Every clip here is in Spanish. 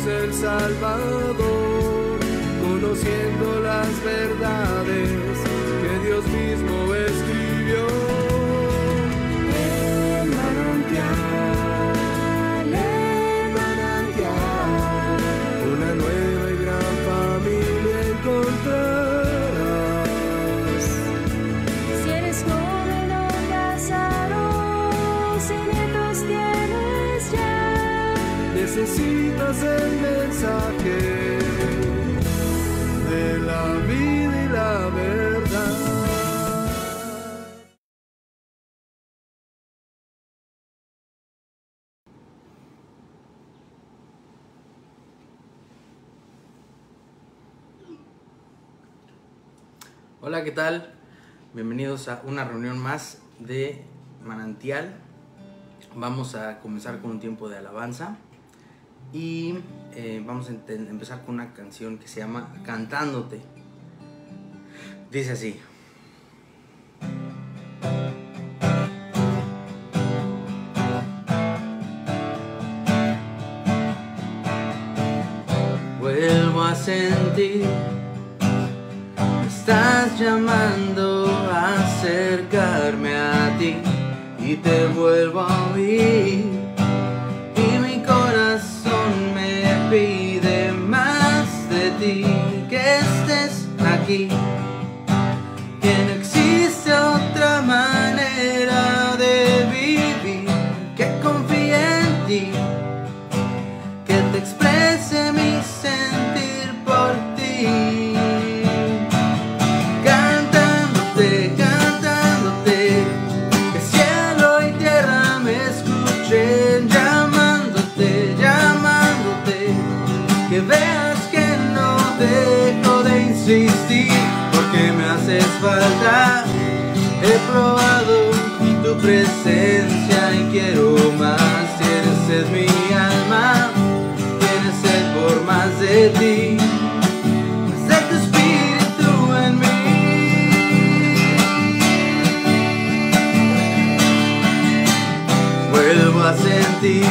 el Salvador, conociendo las verdades que Dios mismo escribió. El manantial, una nueva y gran familia encontrarás. Si eres joven o casado, si nietos tienes ya, necesitas el mensaje de la vida y la verdad. Hola, ¿qué tal? Bienvenidos a una reunión más de Manantial. Vamos a comenzar con un tiempo de alabanza y vamos a empezar con una canción que se llama Cantándote. Dice así: vuelvo a sentir, estás llamando a acercarme a ti y te vuelvo a oír, y mi corazón me pide más de ti, que estés aquí, que no existe otra manera de vivir, que confíe en ti, que te exprese mi sentir por ti. Que veas que no dejo de insistir, porque me haces falta. He probado tu presencia y quiero más. Tienes sed mi alma, tienes sed por más de ti, más de tu espíritu en mí. Vuelvo a sentir,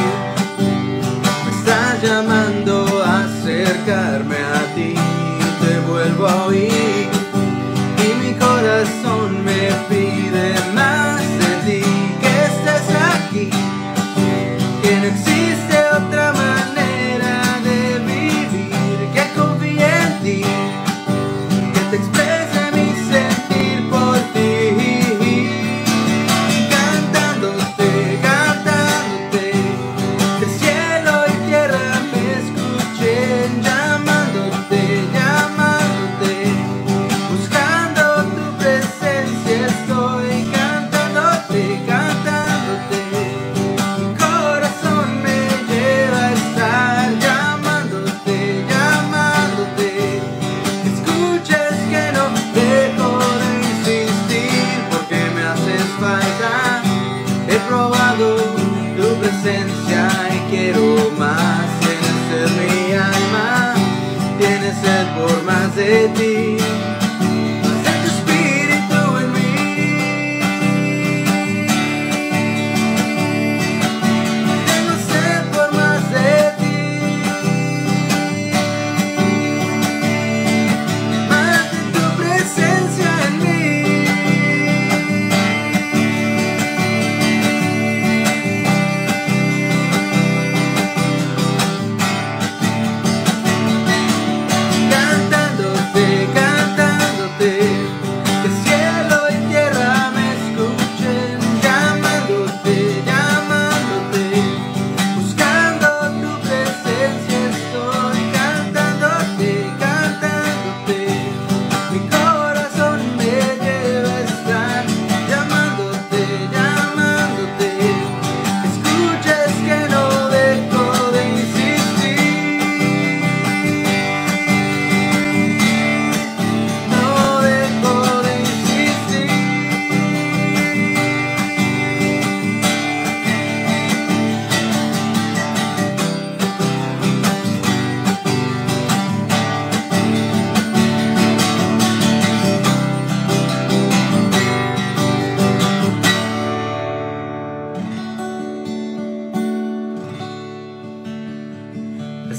me estás llamando a acercarme a ti, te vuelvo a oír, y mi corazón me pide más de ti, que estés aquí, que no existe otra manera de vivir, que confíe en ti, que te exprese mi sentir por ti. Cantándote, cantándote, que cielo y tierra me escuchen, llamándote, llamándote, buscando tu presencia estoy. Cantándote, cantándote, mi corazón me lleva a estar. Llamándote, llamándote, que escuches que no dejo de insistir, porque me haces falta. He probado tu presencia y quiero más. Tienes sed mi alma, tienes sed por más de ti, más de tu espíritu en mí. Tengo sed por más de ti, más de tu presencia en mí. Cantándote,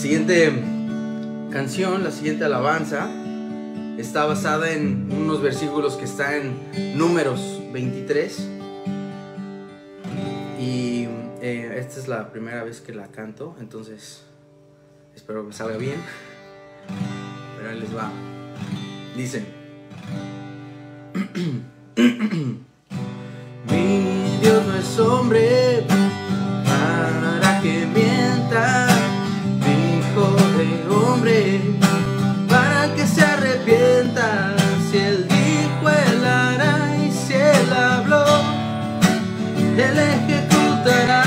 siguiente canción, la siguiente alabanza, está basada en unos versículos que están en Números 23. Y esta es la primera vez que la canto, entonces espero que salga bien. Pero ahí les va. Dice: Mi Dios no es hombre para que mienta, ni hijo de hombre para que se arrepienta. Si él dijo, él hará, y si él habló, él ejecutará.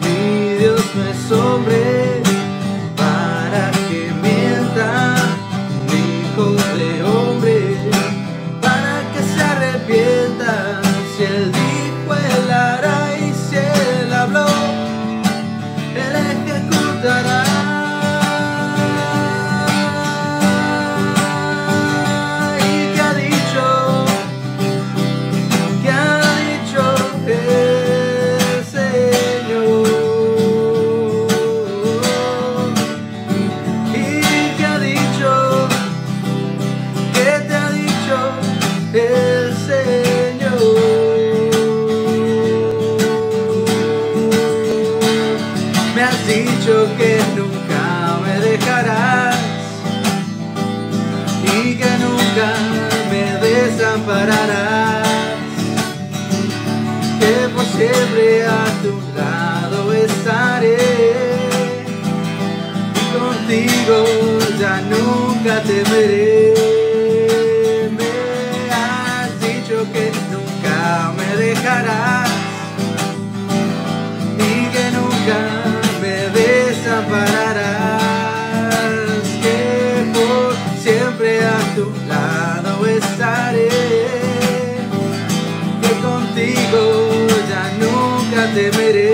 Mi Dios no es hombre para que mienta, ni hijo de hombre para que se arrepienta. Si él dijo, él hará, y si él habló, él ejecutará. ¿Y qué ha dicho? ¿Qué ha dicho el Señor? ¿Y qué ha dicho? ¿Qué te ha dicho el Señor? Me has dicho que nunca me dejarás y que nunca me desampararás, que por siempre a tu lado estaré y contigo ya nunca temeré. Me has dicho que nunca me dejarás y que nunca me desampararás, que por siempre a tu lado estaré, que contigo ya nunca temeré.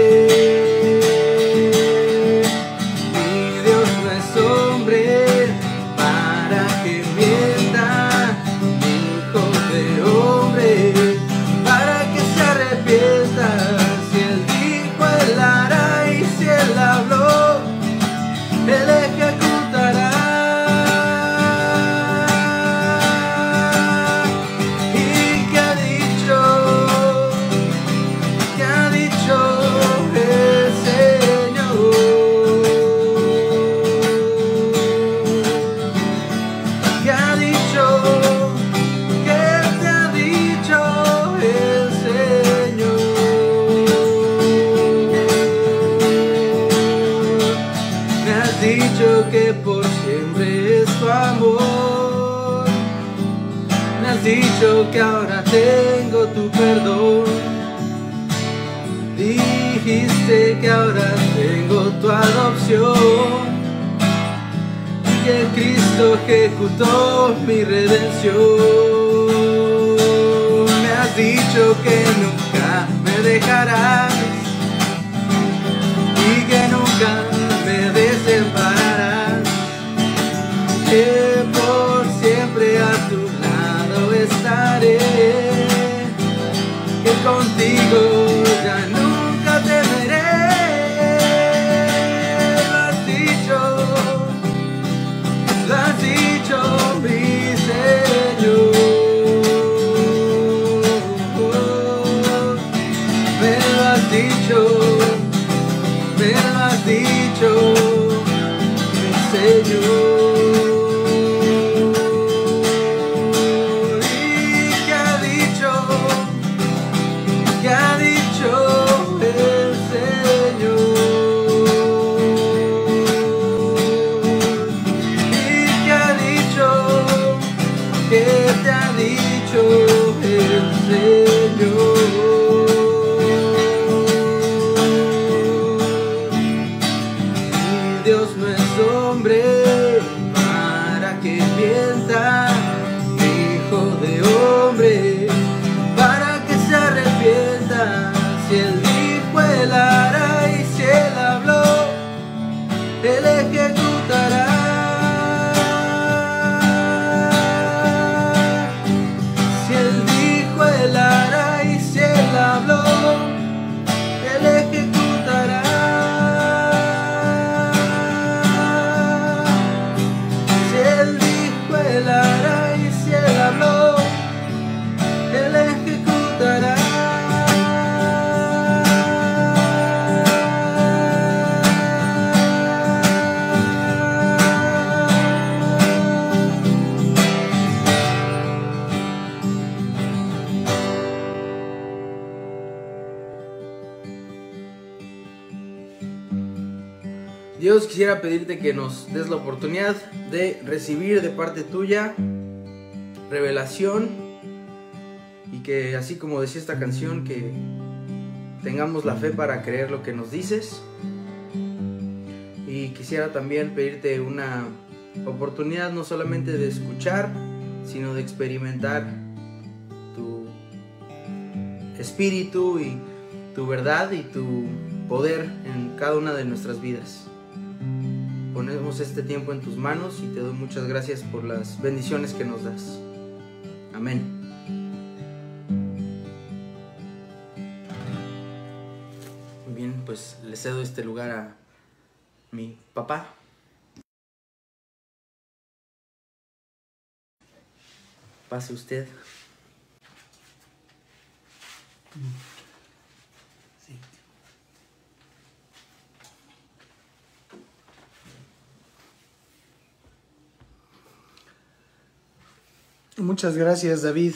Mi Dios no es hombre para que mienta, ni hijo de hombre para que se arrepienta. Si él dijo, él hará, y si él habló, él ejecutará. ¿Y qué ha dicho? ¿Qué ha dicho el Señor? ¿Qué ha dicho? ¿Qué te ha dicho el Señor? Me has dicho que por siempre es tu amor. Me has dicho que ahora tengo tu perdón. Dijiste que ahora tengo tu adopción y que Cristo ejecutó mi redención. Me has dicho que nunca me dejarás y que nunca me desampararás, que por siempre a tu lado estaré, que contigo ya nunca temeré. Lo has dicho mi Señor. Me lo has dicho, me lo has dicho, mi Señor. ¿Y qué ha dicho? ¿Qué ha dicho el Señor? ¿Y qué ha dicho? ¿Qué te ha dicho el Señor? Dios no es hombre para que mienta, ni hijo de hombre para que se arrepienta. Si él dijo, él hará, y si él habló, él ejecutará. Si él dijo, él hará, y si él habló, Dios, quisiera pedirte que nos des la oportunidad de recibir de parte tuya revelación, y que, así como decía esta canción, que tengamos la fe para creer lo que nos dices. Y quisiera también pedirte una oportunidad no solamente de escuchar, sino de experimentar tu espíritu y tu verdad y tu poder en cada una de nuestras vidas. Ponemos este tiempo en tus manos y te doy muchas gracias por las bendiciones que nos das. Amén. Muy bien, pues le cedo este lugar a mi papá. Pase usted. Sí. Muchas gracias, David,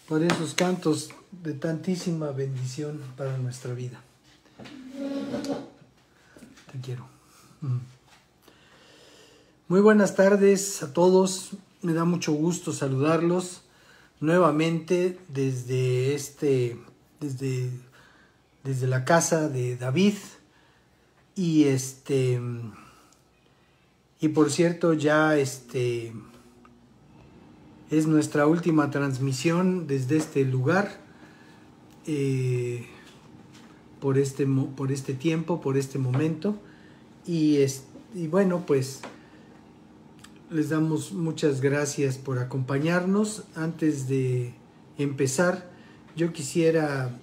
por esos cantos de tantísima bendición para nuestra vida. Te quiero. Muy buenas tardes a todos. Me da mucho gusto saludarlos nuevamente desde la casa de David. Y por cierto, ya es nuestra última transmisión desde este lugar, por este tiempo, por este momento. Y bueno, pues les damos muchas gracias por acompañarnos. Antes de empezar, yo quisiera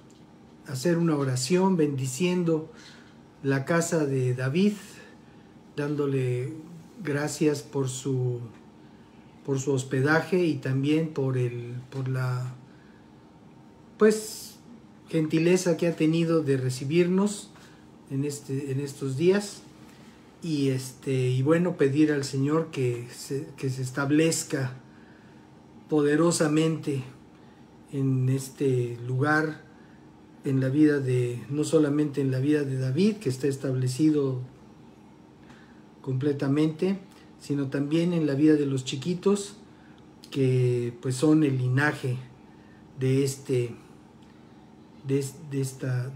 hacer una oración bendiciendo la casa de David, dándole gracias por su hospedaje y también por la gentileza que ha tenido de recibirnos en estos días. Y bueno, pedir al Señor que se establezca poderosamente en este lugar, en la vida no solamente en la vida de David, que está establecido completamente, sino también en la vida de los chiquitos, que pues son el linaje de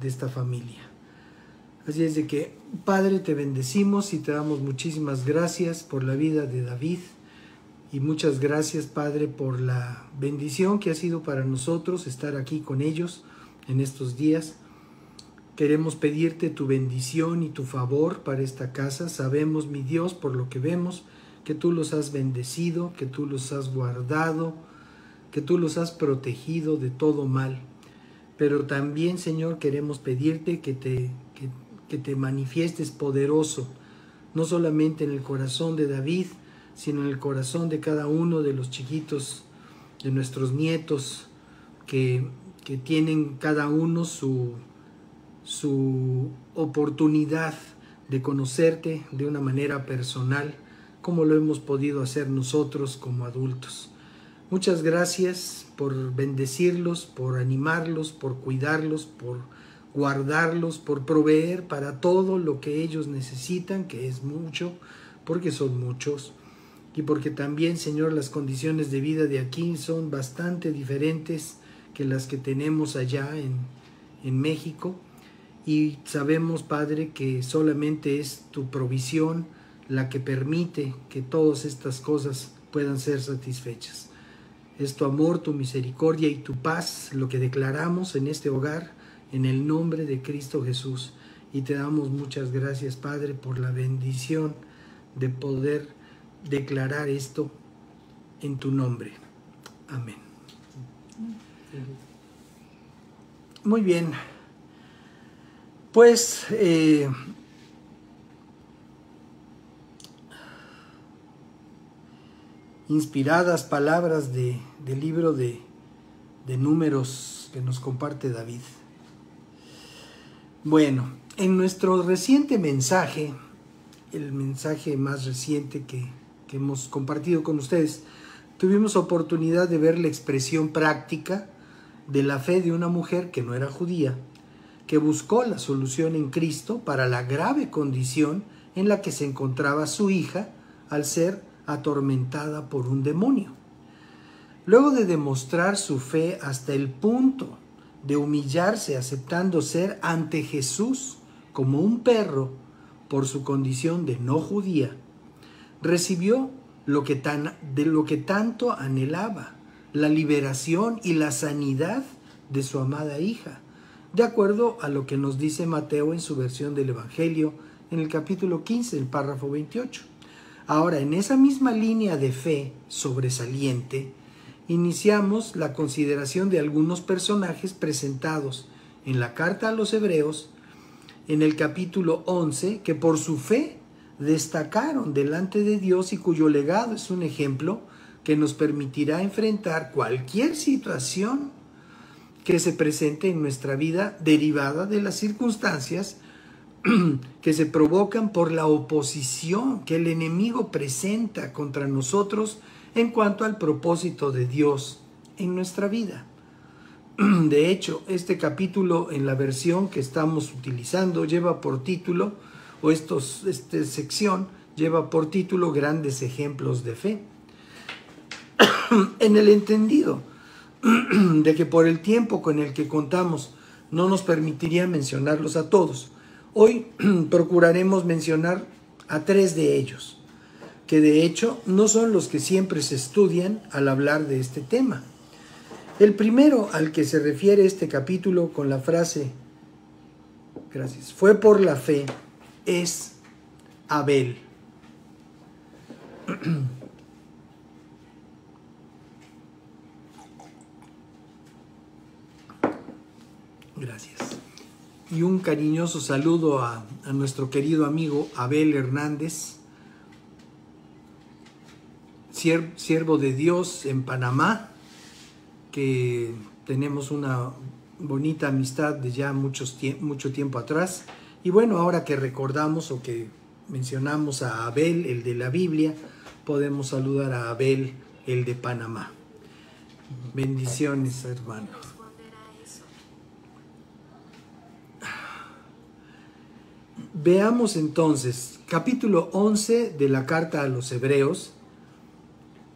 esta familia. Así es de que, Padre, te bendecimos y te damos muchísimas gracias por la vida de David, y muchas gracias, Padre, por la bendición que ha sido para nosotros estar aquí con ellos en estos días. Queremos pedirte tu bendición y tu favor para esta casa. Sabemos, mi Dios, por lo que vemos, que tú los has bendecido, que tú los has guardado, que tú los has protegido de todo mal. Pero también, Señor, queremos pedirte que te manifiestes poderoso, no solamente en el corazón de David, sino en el corazón de cada uno de los chiquitos, de nuestros nietos, que tienen cada uno su oportunidad de conocerte de una manera personal, como lo hemos podido hacer nosotros como adultos. Muchas gracias por bendecirlos, por animarlos, por cuidarlos, por guardarlos, por proveer para todo lo que ellos necesitan, que es mucho, porque son muchos, y porque también, Señor, las condiciones de vida de aquí son bastante diferentes que las que tenemos allá en México, y sabemos, Padre, que solamente es tu provisión la que permite que todas estas cosas puedan ser satisfechas. Es tu amor, tu misericordia y tu paz lo que declaramos en este hogar, en el nombre de Cristo Jesús. Y te damos muchas gracias, Padre, por la bendición de poder declarar esto en tu nombre. Amén. Muy bien. Pues inspiradas palabras del libro de Números que nos comparte David. Bueno, en nuestro reciente mensaje, el mensaje más reciente que hemos compartido con ustedes, tuvimos oportunidad de ver la expresión práctica de la fe de una mujer que no era judía, que buscó la solución en Cristo para la grave condición en la que se encontraba su hija al ser atormentada por un demonio. Luego de demostrar su fe hasta el punto de humillarse aceptando ser ante Jesús como un perro por su condición de no judía, recibió lo que tanto anhelaba, la liberación y la sanidad de su amada hija, de acuerdo a lo que nos dice Mateo en su versión del Evangelio en el capítulo 15, el párrafo 28. Ahora, en esa misma línea de fe sobresaliente, iniciamos la consideración de algunos personajes presentados en la carta a los Hebreos en el capítulo 11, que por su fe destacaron delante de Dios y cuyo legado es un ejemplo que nos permitirá enfrentar cualquier situación que se presente en nuestra vida derivada de las circunstancias que se provocan por la oposición que el enemigo presenta contra nosotros en cuanto al propósito de Dios en nuestra vida. De hecho, este capítulo en la versión que estamos utilizando lleva por título, esta sección lleva por título Grandes ejemplos de fe. En el entendido de que por el tiempo con el que contamos no nos permitiría mencionarlos a todos, hoy procuraremos mencionar a 3 de ellos, que de hecho no son los que siempre se estudian al hablar de este tema. El primero al que se refiere este capítulo con la frase, gracias, fue por la fe, es Abel. Gracias. Y un cariñoso saludo a nuestro querido amigo Abel Hernández, siervo de Dios en Panamá, que tenemos una bonita amistad de ya mucho tiempo atrás. Y bueno, ahora que recordamos o que mencionamos a Abel, el de la Biblia, podemos saludar a Abel, el de Panamá. Bendiciones, hermanos. Veamos entonces, capítulo 11 de la carta a los Hebreos,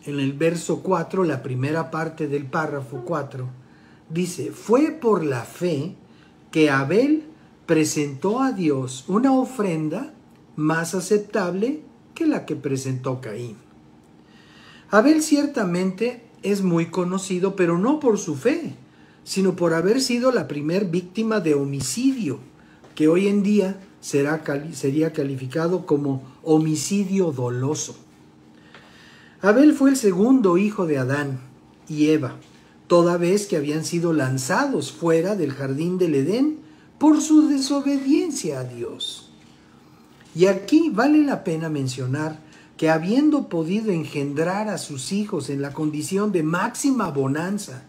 en el verso 4, la primera parte del párrafo 4, dice, fue por la fe que Abel presentó a Dios una ofrenda más aceptable que la que presentó Caín. Abel ciertamente es muy conocido, pero no por su fe, sino por haber sido la primer víctima de homicidio, que hoy en día sería calificado como homicidio doloso. Abel fue el segundo hijo de Adán y Eva, toda vez que habían sido lanzados fuera del jardín del Edén por su desobediencia a Dios. Y aquí vale la pena mencionar que habiendo podido engendrar a sus hijos en la condición de máxima bonanza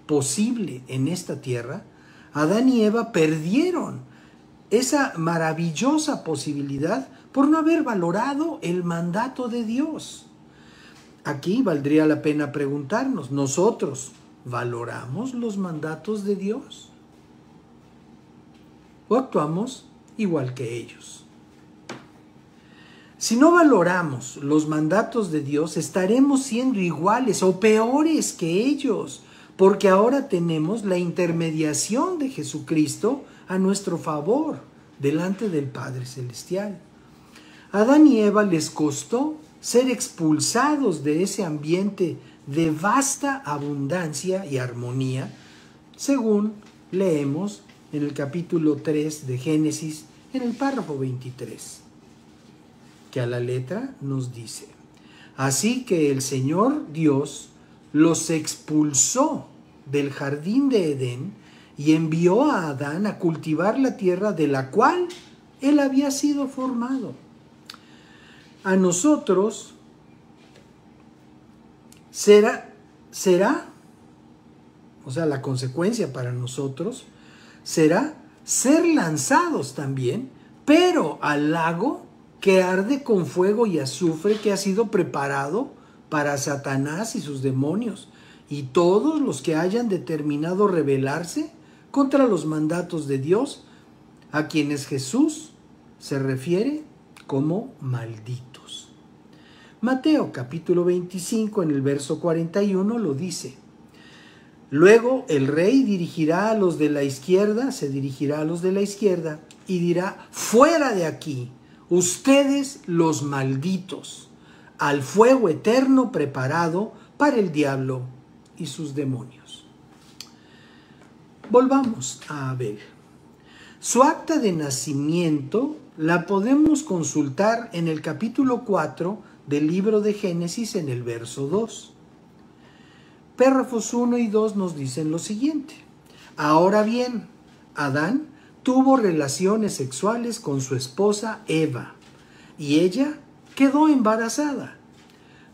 posible en esta tierra, Adán y Eva perdieron esa maravillosa posibilidad por no haber valorado el mandato de Dios. Aquí valdría la pena preguntarnos, ¿nosotros valoramos los mandatos de Dios? ¿O actuamos igual que ellos? Si no valoramos los mandatos de Dios, estaremos siendo iguales o peores que ellos, porque ahora tenemos la intermediación de Jesucristo a nuestro favor delante del Padre Celestial. A Adán y Eva les costó ser expulsados de ese ambiente de vasta abundancia y armonía, según leemos en el capítulo 3 de Génesis, en el párrafo 23, que a la letra nos dice, así que el Señor Dios los expulsó del jardín de Edén y envió a Adán a cultivar la tierra de la cual él había sido formado. A nosotros será, o sea, la consecuencia para nosotros será ser lanzados también, pero al lago que arde con fuego y azufre, que ha sido preparado para Satanás y sus demonios, y todos los que hayan determinado rebelarse contra los mandatos de Dios, a quienes Jesús se refiere como malditos. Mateo capítulo 25 en el verso 41 lo dice. Luego el rey dirigirá a los de la izquierda, se dirigirá a los de la izquierda y dirá: fuera de aquí, ustedes los malditos, al fuego eterno preparado para el diablo y sus demonios. Volvamos a Abel. Su acta de nacimiento la podemos consultar en el capítulo 4 del libro de Génesis en el verso 2. Párrafos 1 y 2 nos dicen lo siguiente. Ahora bien, Adán tuvo relaciones sexuales con su esposa Eva, y ella quedó embarazada.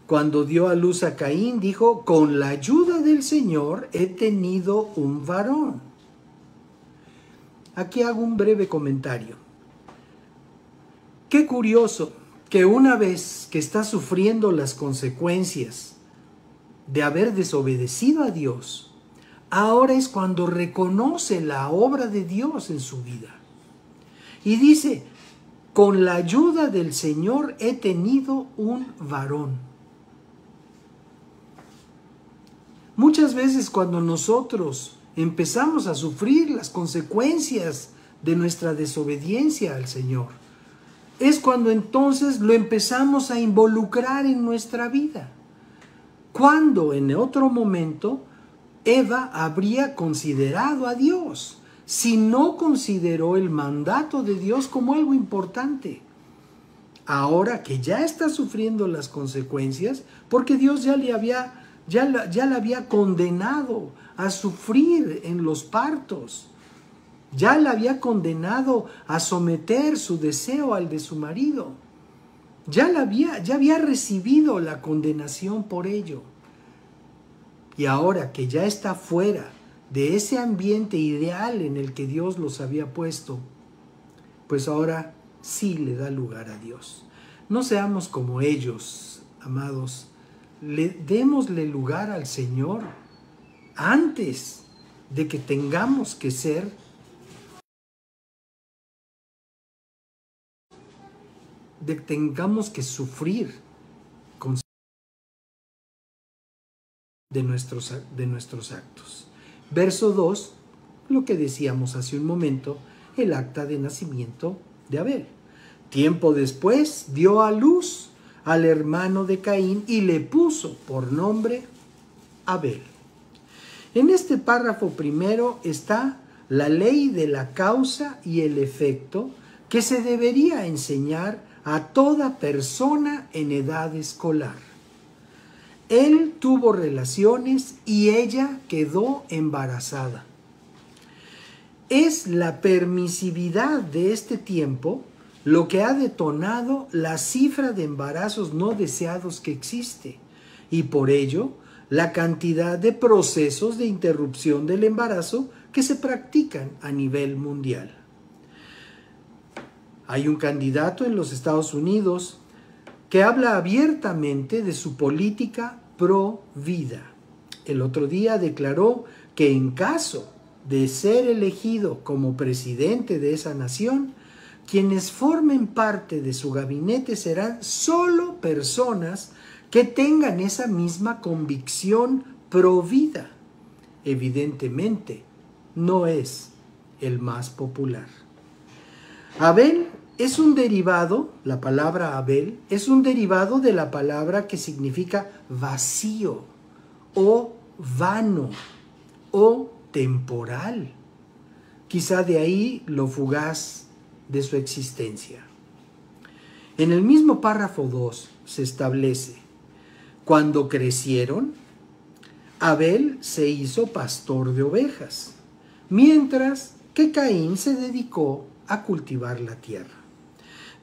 Cuando dio a luz a Caín, dijo: con la ayuda del Señor he tenido un varón. Aquí hago un breve comentario. Qué curioso que una vez que está sufriendo las consecuencias de haber desobedecido a Dios, ahora es cuando reconoce la obra de Dios en su vida. Y dice: con la ayuda del Señor he tenido un varón. Muchas veces cuando nosotros empezamos a sufrir las consecuencias de nuestra desobediencia al Señor, es cuando entonces lo empezamos a involucrar en nuestra vida. Cuando en otro momento Eva habría considerado a Dios, si no consideró el mandato de Dios como algo importante. Ahora que ya está sufriendo las consecuencias, porque Dios ya la había condenado a sufrir en los partos, ya la había condenado a someter su deseo al de su marido, ya había recibido la condenación por ello. Y ahora que ya está fuera de ese ambiente ideal en el que Dios los había puesto, pues ahora sí le da lugar a Dios. No seamos como ellos, amados. Démosle lugar al Señor antes de que tengamos que sufrir de nuestros actos. Verso 2, lo que decíamos hace un momento, el acta de nacimiento de Abel. Tiempo después dio a luz al hermano de Caín y le puso por nombre Abel. En este párrafo primero está la ley de la causa y el efecto que se debería enseñar a toda persona en edad escolar. Él tuvo relaciones y ella quedó embarazada. Es la permisividad de este tiempo lo que ha detonado la cifra de embarazos no deseados que existe, y por ello la cantidad de procesos de interrupción del embarazo que se practican a nivel mundial. Hay un candidato en los Estados Unidos que habla abiertamente de su política pro vida. El otro día declaró que en caso de ser elegido como presidente de esa nación, quienes formen parte de su gabinete serán solo personas que tengan esa misma convicción pro vida. Evidentemente, no es el más popular. Abel es un derivado, la palabra Abel, es un derivado de la palabra que significa vacío, o vano, o temporal. Quizá de ahí lo fugaz de su existencia. En el mismo párrafo 2 se establece: cuando crecieron, Abel se hizo pastor de ovejas, mientras que Caín se dedicó a cultivar la tierra.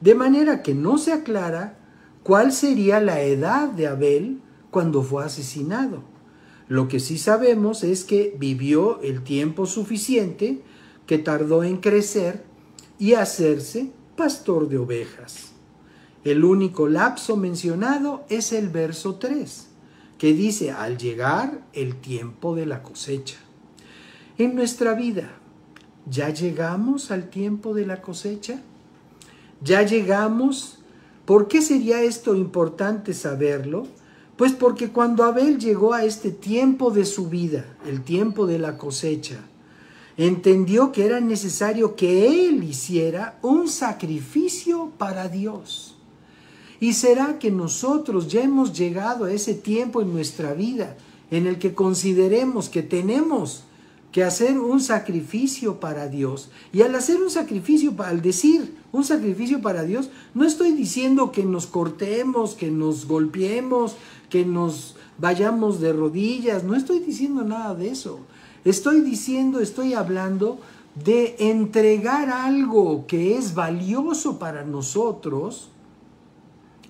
De manera que no se aclara cuál sería la edad de Abel cuando fue asesinado. Lo que sí sabemos es que vivió el tiempo suficiente que tardó en crecer y hacerse pastor de ovejas. El único lapso mencionado es el verso 3, que dice: al llegar el tiempo de la cosecha. En nuestra vida, ¿ya llegamos al tiempo de la cosecha? ¿Ya llegamos ¿Por qué sería esto importante saberlo? Pues porque cuando Abel llegó a este tiempo de su vida, el tiempo de la cosecha, entendió que era necesario que él hiciera un sacrificio para Dios. ¿Y será que nosotros ya hemos llegado a ese tiempo en nuestra vida en el que consideremos que tenemos que hacer un sacrificio para Dios? Y al hacer un sacrificio, al decir un sacrificio para Dios, no estoy diciendo que nos cortemos, que nos golpeemos, que nos vayamos de rodillas, no estoy diciendo nada de eso. Estoy hablando de entregar algo que es valioso para nosotros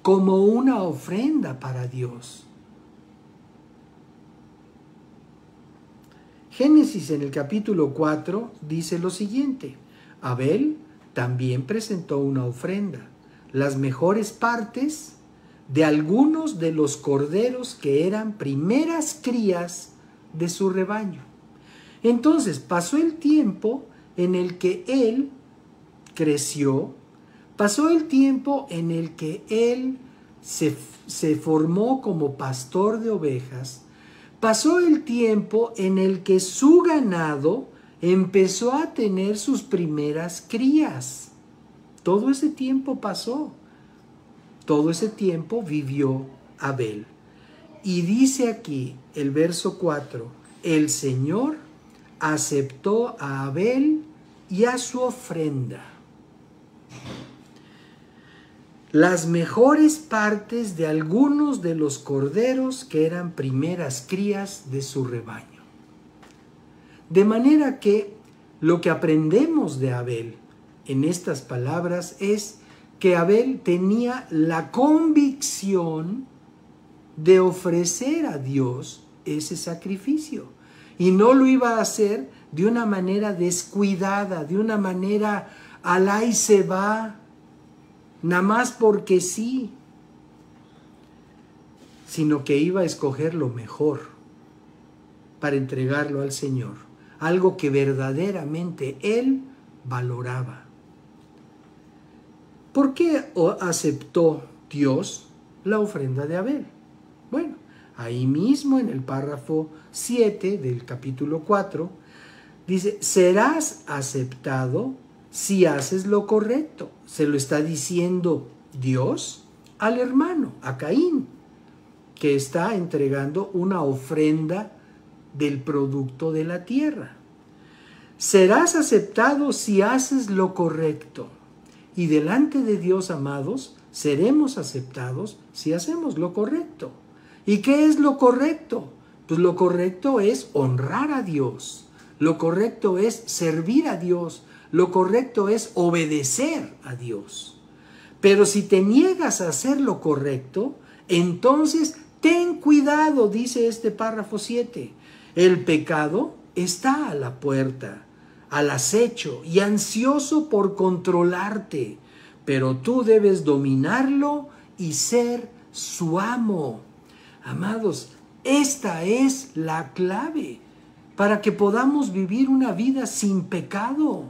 como una ofrenda para Dios. Génesis en el capítulo 4 dice lo siguiente: Abel también presentó una ofrenda, las mejores partes de algunos de los corderos que eran primeras crías de su rebaño. Entonces pasó el tiempo en el que él creció, pasó el tiempo en el que él se formó como pastor de ovejas, pasó el tiempo en el que su ganado empezó a tener sus primeras crías. Todo ese tiempo pasó. Todo ese tiempo vivió Abel. Y dice aquí el verso 4, el Señor aceptó a Abel y a su ofrenda, las mejores partes de algunos de los corderos que eran primeras crías de su rebaño. De manera que lo que aprendemos de Abel en estas palabras es que Abel tenía la convicción de ofrecer a Dios ese sacrificio. Y no lo iba a hacer de una manera descuidada, de una manera al ahí se va, nada más porque sí, sino que iba a escoger lo mejor para entregarlo al Señor, algo que verdaderamente él valoraba. ¿Por qué aceptó Dios la ofrenda de Abel? Bueno, ahí mismo en el párrafo 7 del capítulo 4, dice, serás aceptado si haces lo correcto. Se lo está diciendo Dios al hermano, a Caín, que está entregando una ofrenda del producto de la tierra. Serás aceptado si haces lo correcto. Y delante de Dios, amados, seremos aceptados si hacemos lo correcto. ¿Y qué es lo correcto? Pues lo correcto es honrar a Dios. Lo correcto es servir a Dios. Lo correcto es obedecer a Dios. Pero si te niegas a hacer lo correcto, entonces ten cuidado, dice este párrafo 7. El pecado está a la puerta, al acecho y ansioso por controlarte, pero tú debes dominarlo y ser su amo. Amados, esta es la clave para que podamos vivir una vida sin pecado.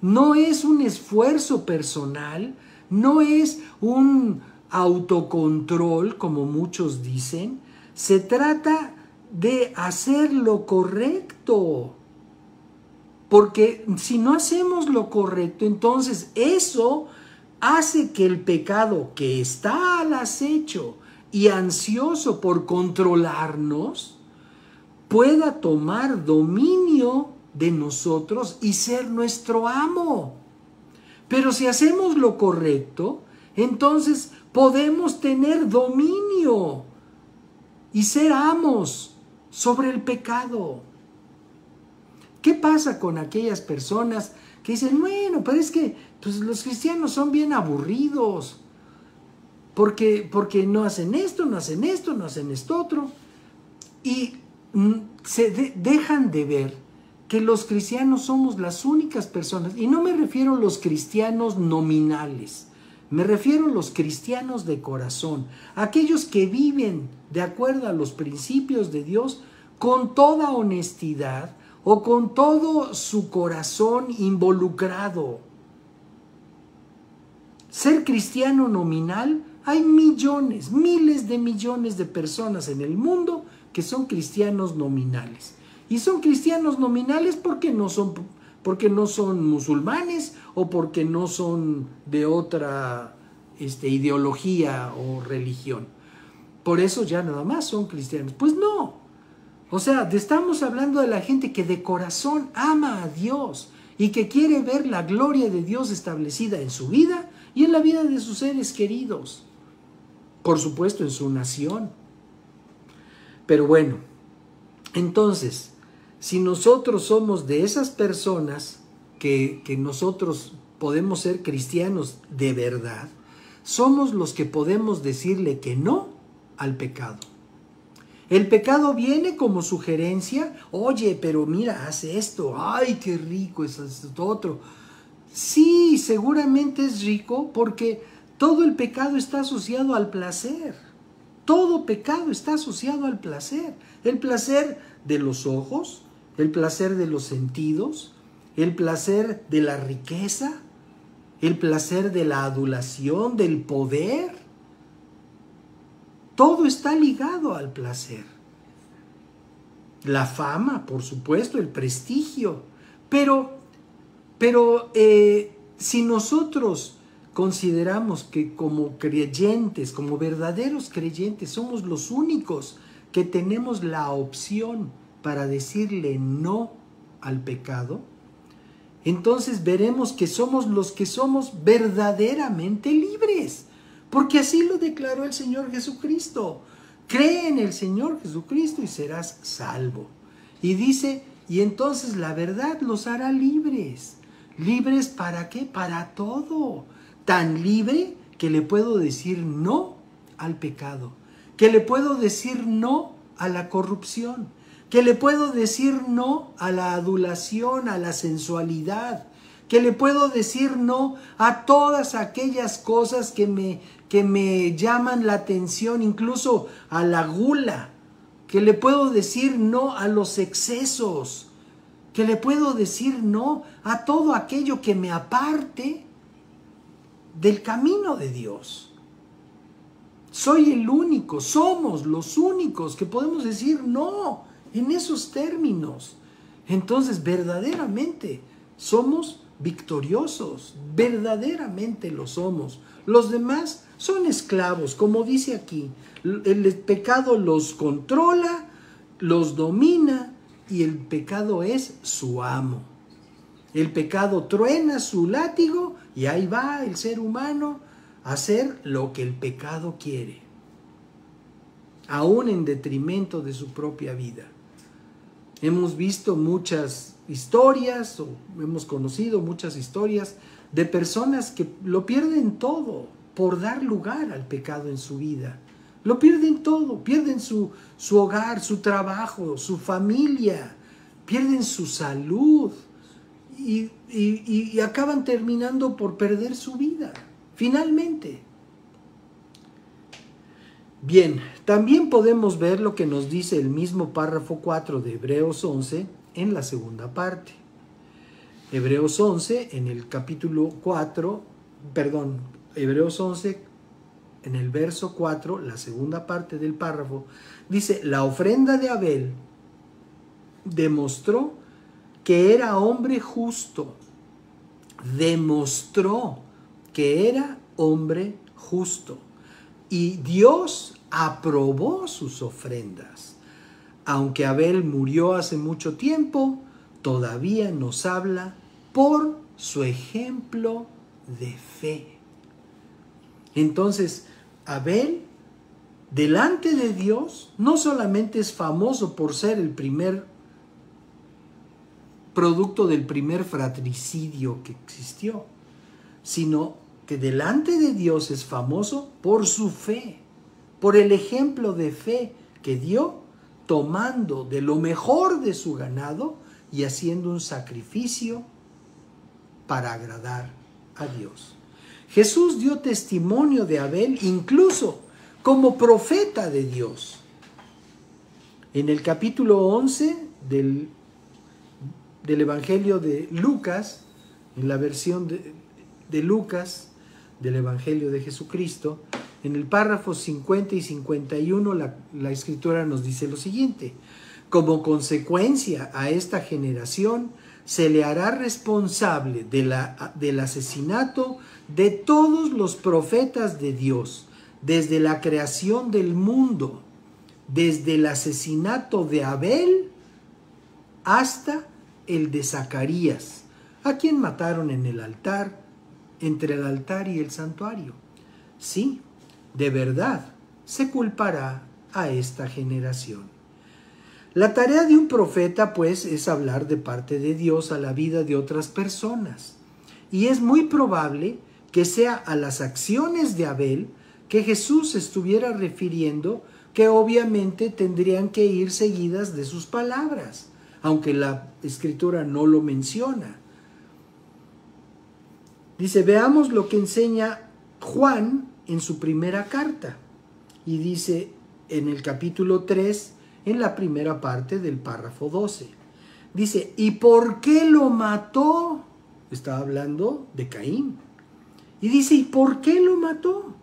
No es un esfuerzo personal, no es un autocontrol, como muchos dicen. Se trata de hacer lo correcto. Porque si no hacemos lo correcto, entonces eso hace que el pecado que está al acecho y ansioso por controlarnos pueda tomar dominio de nosotros y ser nuestro amo. Pero si hacemos lo correcto, entonces podemos tener dominio y ser amos sobre el pecado. ¿Qué pasa con aquellas personas que dicen, bueno, pero es que pues, los cristianos son bien aburridos, porque no hacen esto, no hacen esto, no hacen esto otro? Y dejan de ver que los cristianos somos las únicas personas, y no me refiero a los cristianos nominales, me refiero a los cristianos de corazón, aquellos que viven de acuerdo a los principios de Dios con toda honestidad o con todo su corazón involucrado. Ser cristiano nominal, hay millones, miles de millones de personas en el mundo que son cristianos nominales. Y son cristianos nominales porque no son musulmanes o porque no son de otra ideología o religión. Por eso ya nada más son cristianos. Pues no. O sea, estamos hablando de la gente que de corazón ama a Dios y que quiere ver la gloria de Dios establecida en su vida y en la vida de sus seres queridos. Por supuesto, en su nación. Pero bueno, entonces, si nosotros somos de esas personas que nosotros podemos ser cristianos de verdad, somos los que podemos decirle que no al pecado. El pecado viene como sugerencia. Oye, pero mira, haz esto. Ay, qué rico es esto otro. Sí, seguramente es rico porque todo el pecado está asociado al placer. Todo pecado está asociado al placer. El placer de los ojos, el placer de los sentidos, el placer de la riqueza, el placer de la adulación, del poder. Todo está ligado al placer. La fama, por supuesto, el prestigio. Pero si nosotros consideramos que como creyentes, como verdaderos creyentes, somos los únicos que tenemos la opción para decirle no al pecado, entonces veremos que somos los que somos verdaderamente libres. Porque así lo declaró el Señor Jesucristo. Cree en el Señor Jesucristo y serás salvo. Y dice, y entonces la verdad los hará libres. ¿Libres para qué? Para todo. Tan libre que le puedo decir no al pecado. Que le puedo decir no a la corrupción. Que le puedo decir no a la adulación, a la sensualidad. Que le puedo decir no a todas aquellas cosas que me llaman la atención, incluso a la gula, que le puedo decir no a los excesos, que le puedo decir no a todo aquello que me aparte del camino de Dios. Soy el único, somos los únicos que podemos decir no en esos términos. Entonces, verdaderamente somos victoriosos, verdaderamente lo somos. Los demás son esclavos, como dice aquí. El pecado los controla, los domina y el pecado es su amo. El pecado truena su látigo y ahí va el ser humano a hacer lo que el pecado quiere, aún en detrimento de su propia vida. Hemos visto muchas historias, o hemos conocido muchas historias de personas que lo pierden todo por dar lugar al pecado en su vida. Lo pierden todo, pierden su hogar, su trabajo, su familia, pierden su salud y acaban terminando por perder su vida, finalmente. Bien, también podemos ver lo que nos dice el mismo párrafo 4 de Hebreos 11 en la segunda parte. Hebreos 11 en el capítulo 4, Hebreos 11 en el verso 4, la segunda parte del párrafo, dice: la ofrenda de Abel demostró que era hombre justo. Demostró que era hombre justo. Y Dios aprobó sus ofrendas. Aunque Abel murió hace mucho tiempo, todavía nos habla por su ejemplo de fe. Entonces, Abel, delante de Dios, no solamente es famoso por ser el primer producto del primer fratricidio que existió, sino que delante de Dios es famoso por su fe, por el ejemplo de fe que dio, tomando de lo mejor de su ganado y haciendo un sacrificio para agradar a Dios. Jesús dio testimonio de Abel incluso como profeta de Dios. En el capítulo 11 del Evangelio de Lucas, en la versión de Lucas, del Evangelio de Jesucristo, en el párrafo 50 y 51 la Escritura nos dice lo siguiente: como consecuencia a esta generación se le hará responsable del asesinato de todos los profetas de Dios, desde la creación del mundo, desde el asesinato de Abel hasta el de Zacarías, a quien mataron en el altar, entre el altar y el santuario. Sí, de verdad, se culpará a esta generación. La tarea de un profeta, pues, es hablar de parte de Dios a la vida de otras personas. Y es muy probable que sea a las acciones de Abel que Jesús estuviera refiriendo, que obviamente tendrían que ir seguidas de sus palabras, aunque la Escritura no lo menciona. Dice, veamos lo que enseña Juan en su primera carta. Y dice en el capítulo 3, en la primera parte del párrafo 12. Dice, ¿y por qué lo mató? Estaba hablando de Caín. Y dice, ¿y por qué lo mató?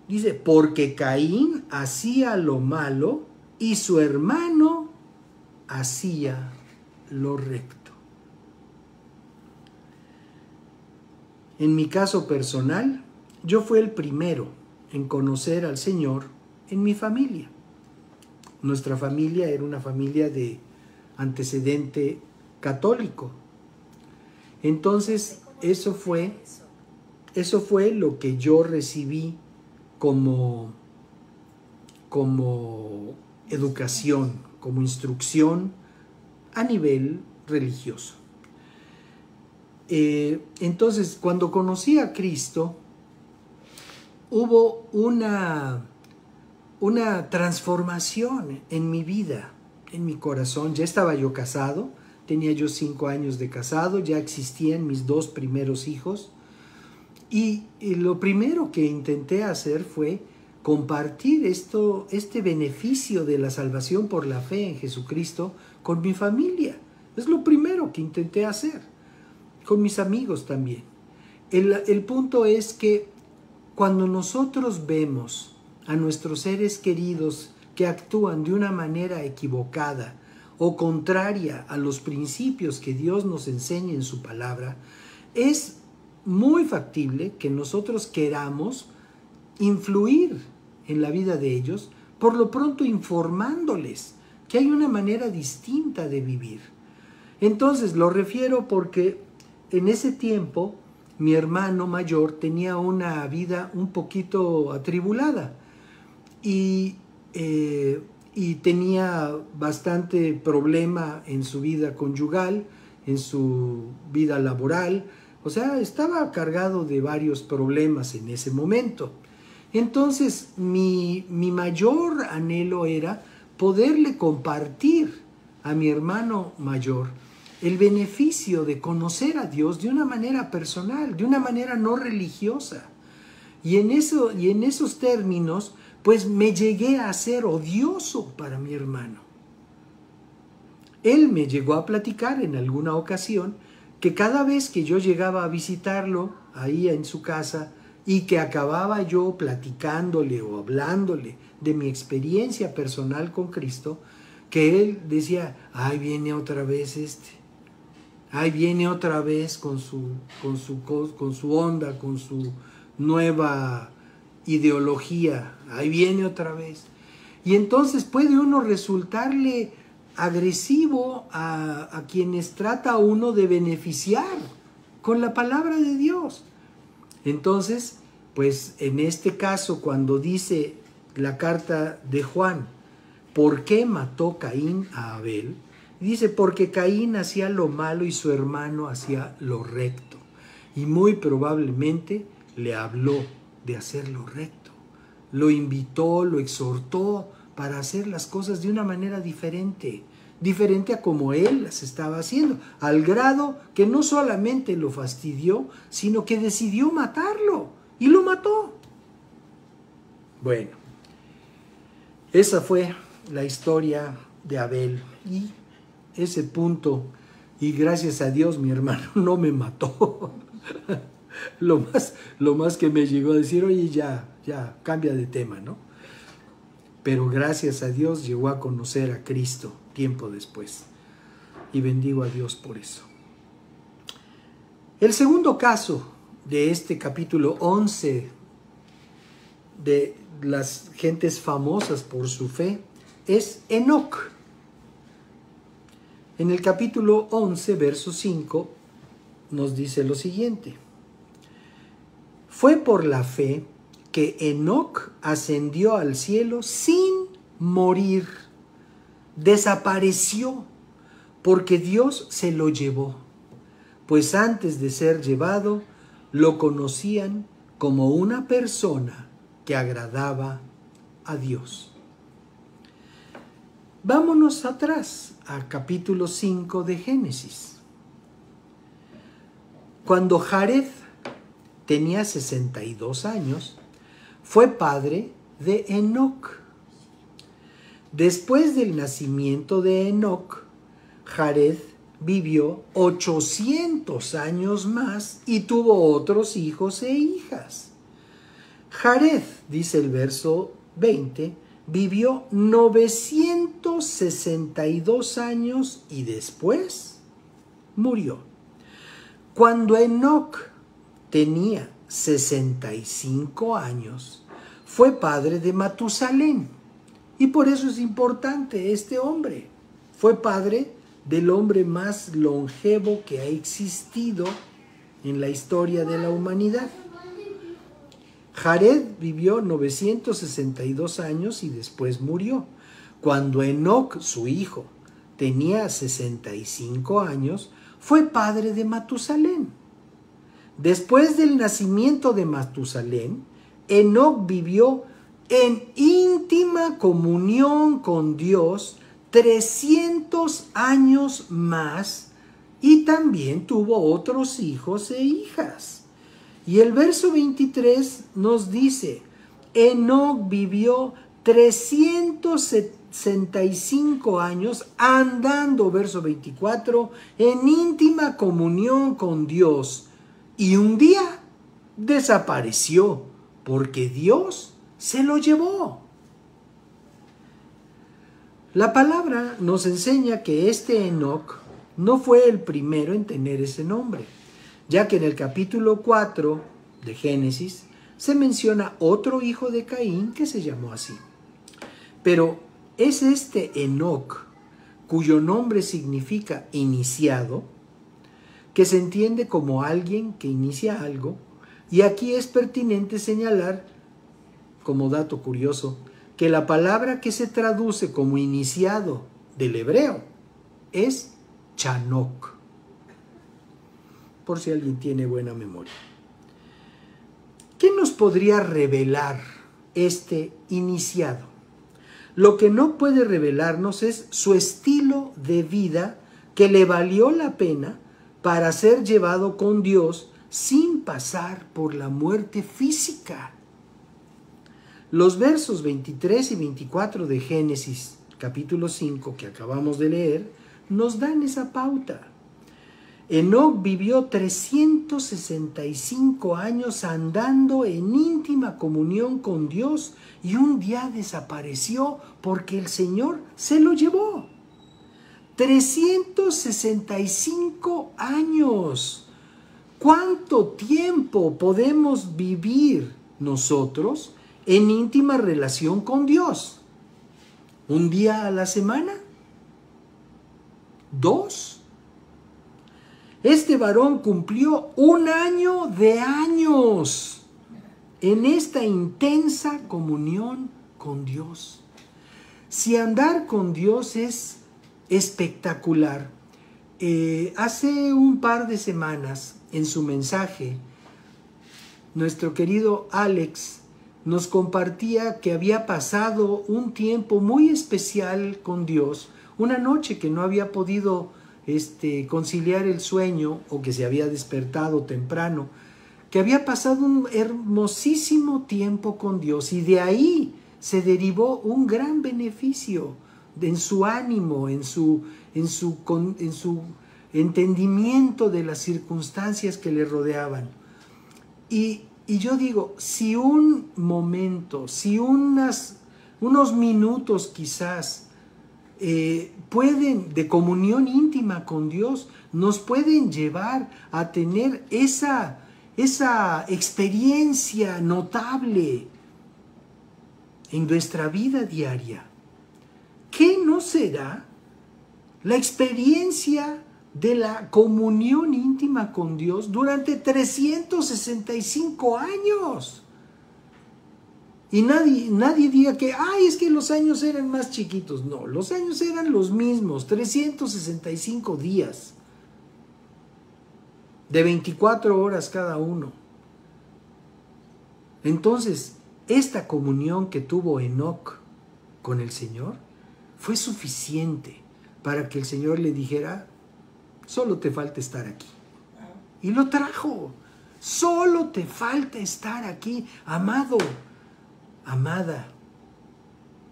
Dice, porque Caín hacía lo malo y su hermano hacía lo recto. En mi caso personal, yo fui el primero en conocer al Señor en mi familia. Nuestra familia era una familia de antecedente católico. Entonces, eso fue lo que yo recibí como educación, como instrucción a nivel religioso. Entonces, cuando conocí a Cristo, hubo una transformación en mi vida, en mi corazón. Ya estaba yo casado, tenía yo 5 años de casado, ya existían mis 2 primeros hijos. Y lo primero que intenté hacer fue compartir este beneficio de la salvación por la fe en Jesucristo con mi familia. Es lo primero que intenté hacer, con mis amigos también. El punto es que cuando nosotros vemos a nuestros seres queridos que actúan de una manera equivocada o contraria a los principios que Dios nos enseña en su palabra, es muy factible que nosotros queramos influir en la vida de ellos, por lo pronto informándoles que hay una manera distinta de vivir. Entonces lo refiero porque en ese tiempo mi hermano mayor tenía una vida un poquito atribulada y tenía bastante problema en su vida conyugal, en su vida laboral. O sea, estaba cargado de varios problemas en ese momento. Entonces, mi mayor anhelo era poderle compartir a mi hermano mayor el beneficio de conocer a Dios de una manera personal, de una manera no religiosa. Y en esos términos, pues me llegué a ser odioso para mi hermano. Él me llegó a platicar en alguna ocasión que cada vez que yo llegaba a visitarlo ahí en su casa y que acababa yo platicándole o hablándole de mi experiencia personal con Cristo, que él decía, ahí viene otra vez ahí viene otra vez con su onda, con su nueva ideología, ahí viene otra vez. Y entonces puede uno resultarle agresivo a quienes trata uno de beneficiar con la palabra de Dios. Entonces, pues en este caso, cuando dice la carta de Juan, ¿por qué mató Caín a Abel? Dice, porque Caín hacía lo malo y su hermano hacía lo recto. Y muy probablemente le habló de hacer lo recto. Lo invitó, lo exhortó para hacer las cosas de una manera diferente a como él las estaba haciendo, al grado que no solamente lo fastidió, sino que decidió matarlo, y lo mató. Bueno, esa fue la historia de Abel, y ese punto, y gracias a Dios mi hermano no me mató. lo más que me llegó a decir, oye, ya, cambia de tema, ¿no? Pero gracias a Dios llegó a conocer a Cristo tiempo después. Y bendigo a Dios por eso. El segundo caso de este capítulo 11 de las gentes famosas por su fe es Enoc. En el capítulo 11, verso 5, nos dice lo siguiente. Fue por la fe que Enoc ascendió al cielo sin morir. Desapareció porque Dios se lo llevó. Pues antes de ser llevado, lo conocían como una persona que agradaba a Dios. Vámonos atrás a capítulo 5 de Génesis. Cuando Jared tenía 62 años, fue padre de Enoc. Después del nacimiento de Enoc, Jared vivió 800 años más y tuvo otros hijos e hijas. Jared, dice el verso 20, vivió 962 años y después murió. Cuando Enoc tenía 65 años, fue padre de Matusalén. Y por eso es importante este hombre. Fue padre del hombre más longevo que ha existido en la historia de la humanidad. Jared vivió 962 años y después murió. Cuando Enoc, su hijo, tenía 65 años, fue padre de Matusalén. Después del nacimiento de Matusalén, Enoc vivió en íntima comunión con Dios 300 años más y también tuvo otros hijos e hijas. Y el verso 23 nos dice, Enoc vivió 365 años andando, verso 24, en íntima comunión con Dios. Y un día desapareció porque Dios se lo llevó. La palabra nos enseña que este Enoc no fue el primero en tener ese nombre, ya que en el capítulo 4 de Génesis se menciona otro hijo de Caín que se llamó así. Pero es este Enoc, cuyo nombre significa iniciado, que se entiende como alguien que inicia algo, y aquí es pertinente señalar, como dato curioso, que la palabra que se traduce como iniciado del hebreo es Chanok, por si alguien tiene buena memoria. ¿Qué nos podría revelar este iniciado? Lo que no puede revelarnos es su estilo de vida que le valió la pena para ser llevado con Dios sin pasar por la muerte física. Los versos 23 y 24 de Génesis, capítulo 5, que acabamos de leer, nos dan esa pauta. Enoc vivió 365 años andando en íntima comunión con Dios y un día desapareció porque el Señor se lo llevó. 365 años. ¿Cuánto tiempo podemos vivir nosotros en íntima relación con Dios? ¿Un día a la semana? ¿2? Este varón cumplió 1 año de años en esta intensa comunión con Dios. Si andar con Dios es espectacular. Hace un par de semanas, en su mensaje, nuestro querido Alex nos compartía que había pasado un tiempo muy especial con Dios, una noche que no había podido conciliar el sueño o que se había despertado temprano, que había pasado un hermosísimo tiempo con Dios y de ahí se derivó un gran beneficio en su ánimo, en su entendimiento de las circunstancias que le rodeaban. Y yo digo, si un momento, si unos minutos quizás pueden, de comunión íntima con Dios, nos pueden llevar a tener esa experiencia notable en nuestra vida diaria, ¿qué no será la experiencia de la comunión íntima con Dios durante 365 años? Y nadie diga que, ay, es que los años eran más chiquitos. No, los años eran los mismos, 365 días, de 24 horas cada uno. Entonces, esta comunión que tuvo Enoc con el Señor fue suficiente para que el Señor le dijera, solo te falta estar aquí. Y lo trajo. Solo te falta estar aquí, amado. Amada,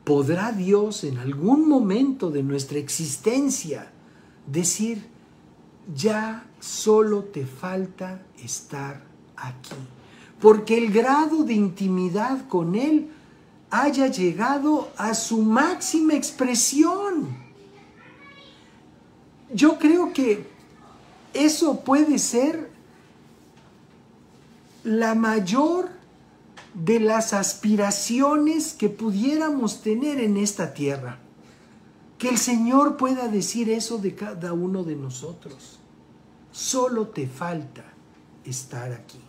¿podrá Dios en algún momento de nuestra existencia decir, ya solo te falta estar aquí? Porque el grado de intimidad con Él haya llegado a su máxima expresión. Yo creo que eso puede ser la mayor de las aspiraciones que pudiéramos tener en esta tierra. Que el Señor pueda decir eso de cada uno de nosotros. Solo te falta estar aquí.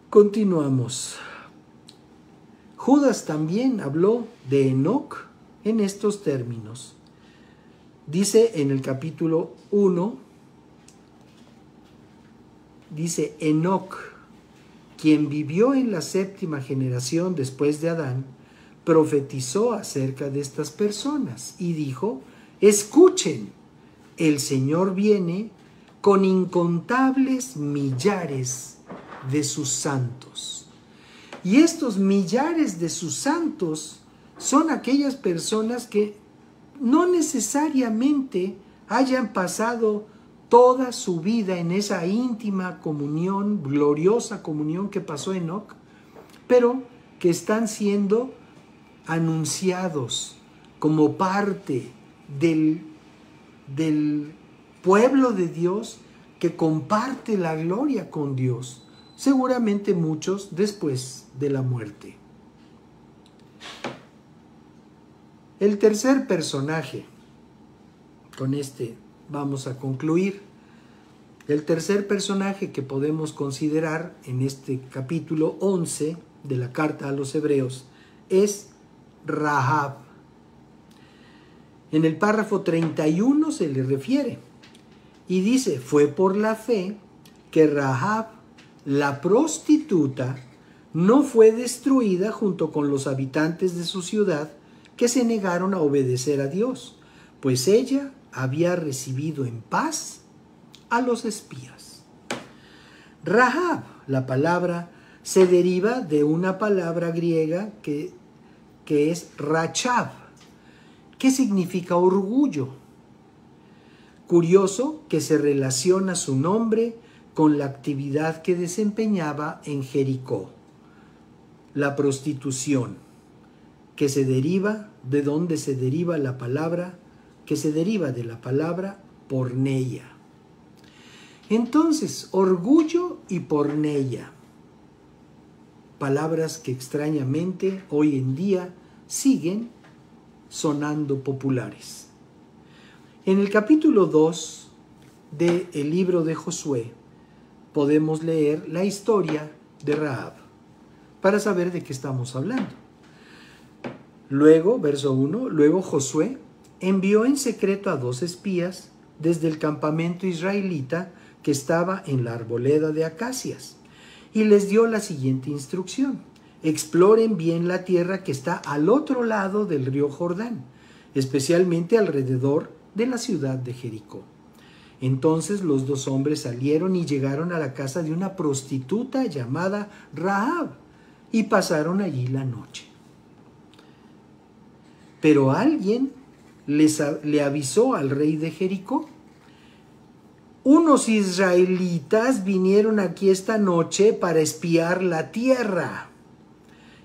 Continuamos. Judas también habló de Enoc en estos términos. Dice en el capítulo 1, dice Enoc, quien vivió en la 7ª generación después de Adán, profetizó acerca de estas personas y dijo, escuchen, el Señor viene con incontables millares de sus santos. Y estos millares de sus santos son aquellas personas que no necesariamente hayan pasado toda su vida en esa íntima comunión, gloriosa comunión que pasó Enoc, pero que están siendo anunciados como parte del pueblo de Dios que comparte la gloria con Dios, seguramente muchos después de la muerte. El tercer personaje, con este vamos a concluir. El tercer personaje que podemos considerar en este capítulo 11 de la carta a los Hebreos es Rahab. En el párrafo 31 se le refiere y dice, fue por la fe que Rahab, la prostituta, no fue destruida junto con los habitantes de su ciudad que se negaron a obedecer a Dios, pues ella había recibido en paz a los espías. Rahab, la palabra, se deriva de una palabra griega que es rachab, que significa orgullo. Curioso que se relaciona su nombre con la actividad que desempeñaba en Jericó, la prostitución, que se deriva de donde se deriva la palabra, que se deriva de la palabra porneia. Entonces, orgullo y porneia, palabras que extrañamente hoy en día siguen sonando populares. En el capítulo 2 del libro de Josué podemos leer la historia de Rahab para saber de qué estamos hablando. Luego, verso 1, luego Josué envió en secreto a 2 espías desde el campamento israelita que estaba en la arboleda de acacias y les dio la siguiente instrucción: exploren bien la tierra que está al otro lado del río Jordán, especialmente alrededor de la ciudad de Jericó. Entonces los 2 hombres salieron y llegaron a la casa de una prostituta llamada Rahab y pasaron allí la noche. Pero alguien le avisó al rey de Jericó unos israelitas vinieron aquí esta noche para espiar la tierra.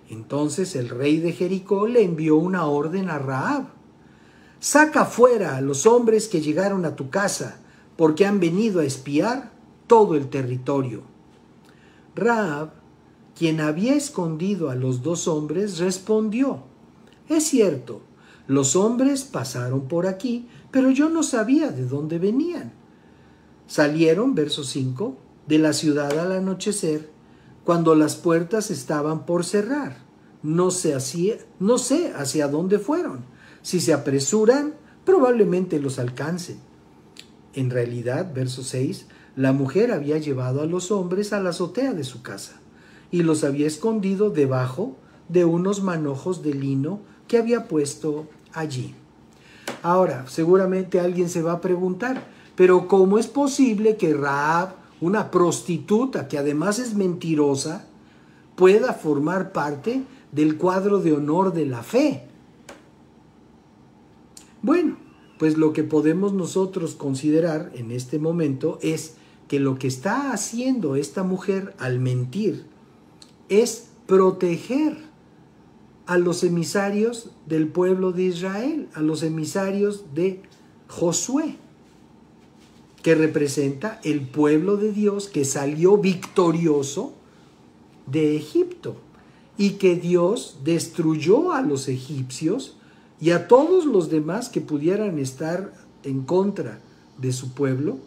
Entonces el rey de Jericó le envió una orden a Rahab: saca fuera a los hombres que llegaron a tu casa, porque han venido a espiar todo el territorio. Rahab, quien había escondido a los 2 hombres, respondió: es cierto, los hombres pasaron por aquí, pero yo no sabía de dónde venían. Salieron, verso 5, de la ciudad al anochecer, cuando las puertas estaban por cerrar. No sé hacia dónde fueron. Si se apresuran, probablemente los alcancen. En realidad, verso 6, la mujer había llevado a los hombres a la azotea de su casa y los había escondido debajo de unos manojos de lino que había puesto allí. Ahora, seguramente alguien se va a preguntar, pero ¿cómo es posible que Rahab, una prostituta que además es mentirosa, pueda formar parte del cuadro de honor de la fe? Bueno, pues lo que podemos nosotros considerar en este momento es que lo que está haciendo esta mujer al mentir es proteger a los emisarios del pueblo de Israel, a los emisarios de Josué, que representa el pueblo de Dios que salió victorioso de Egipto y que Dios destruyó a los egipcios y a todos los demás que pudieran estar en contra de su pueblo.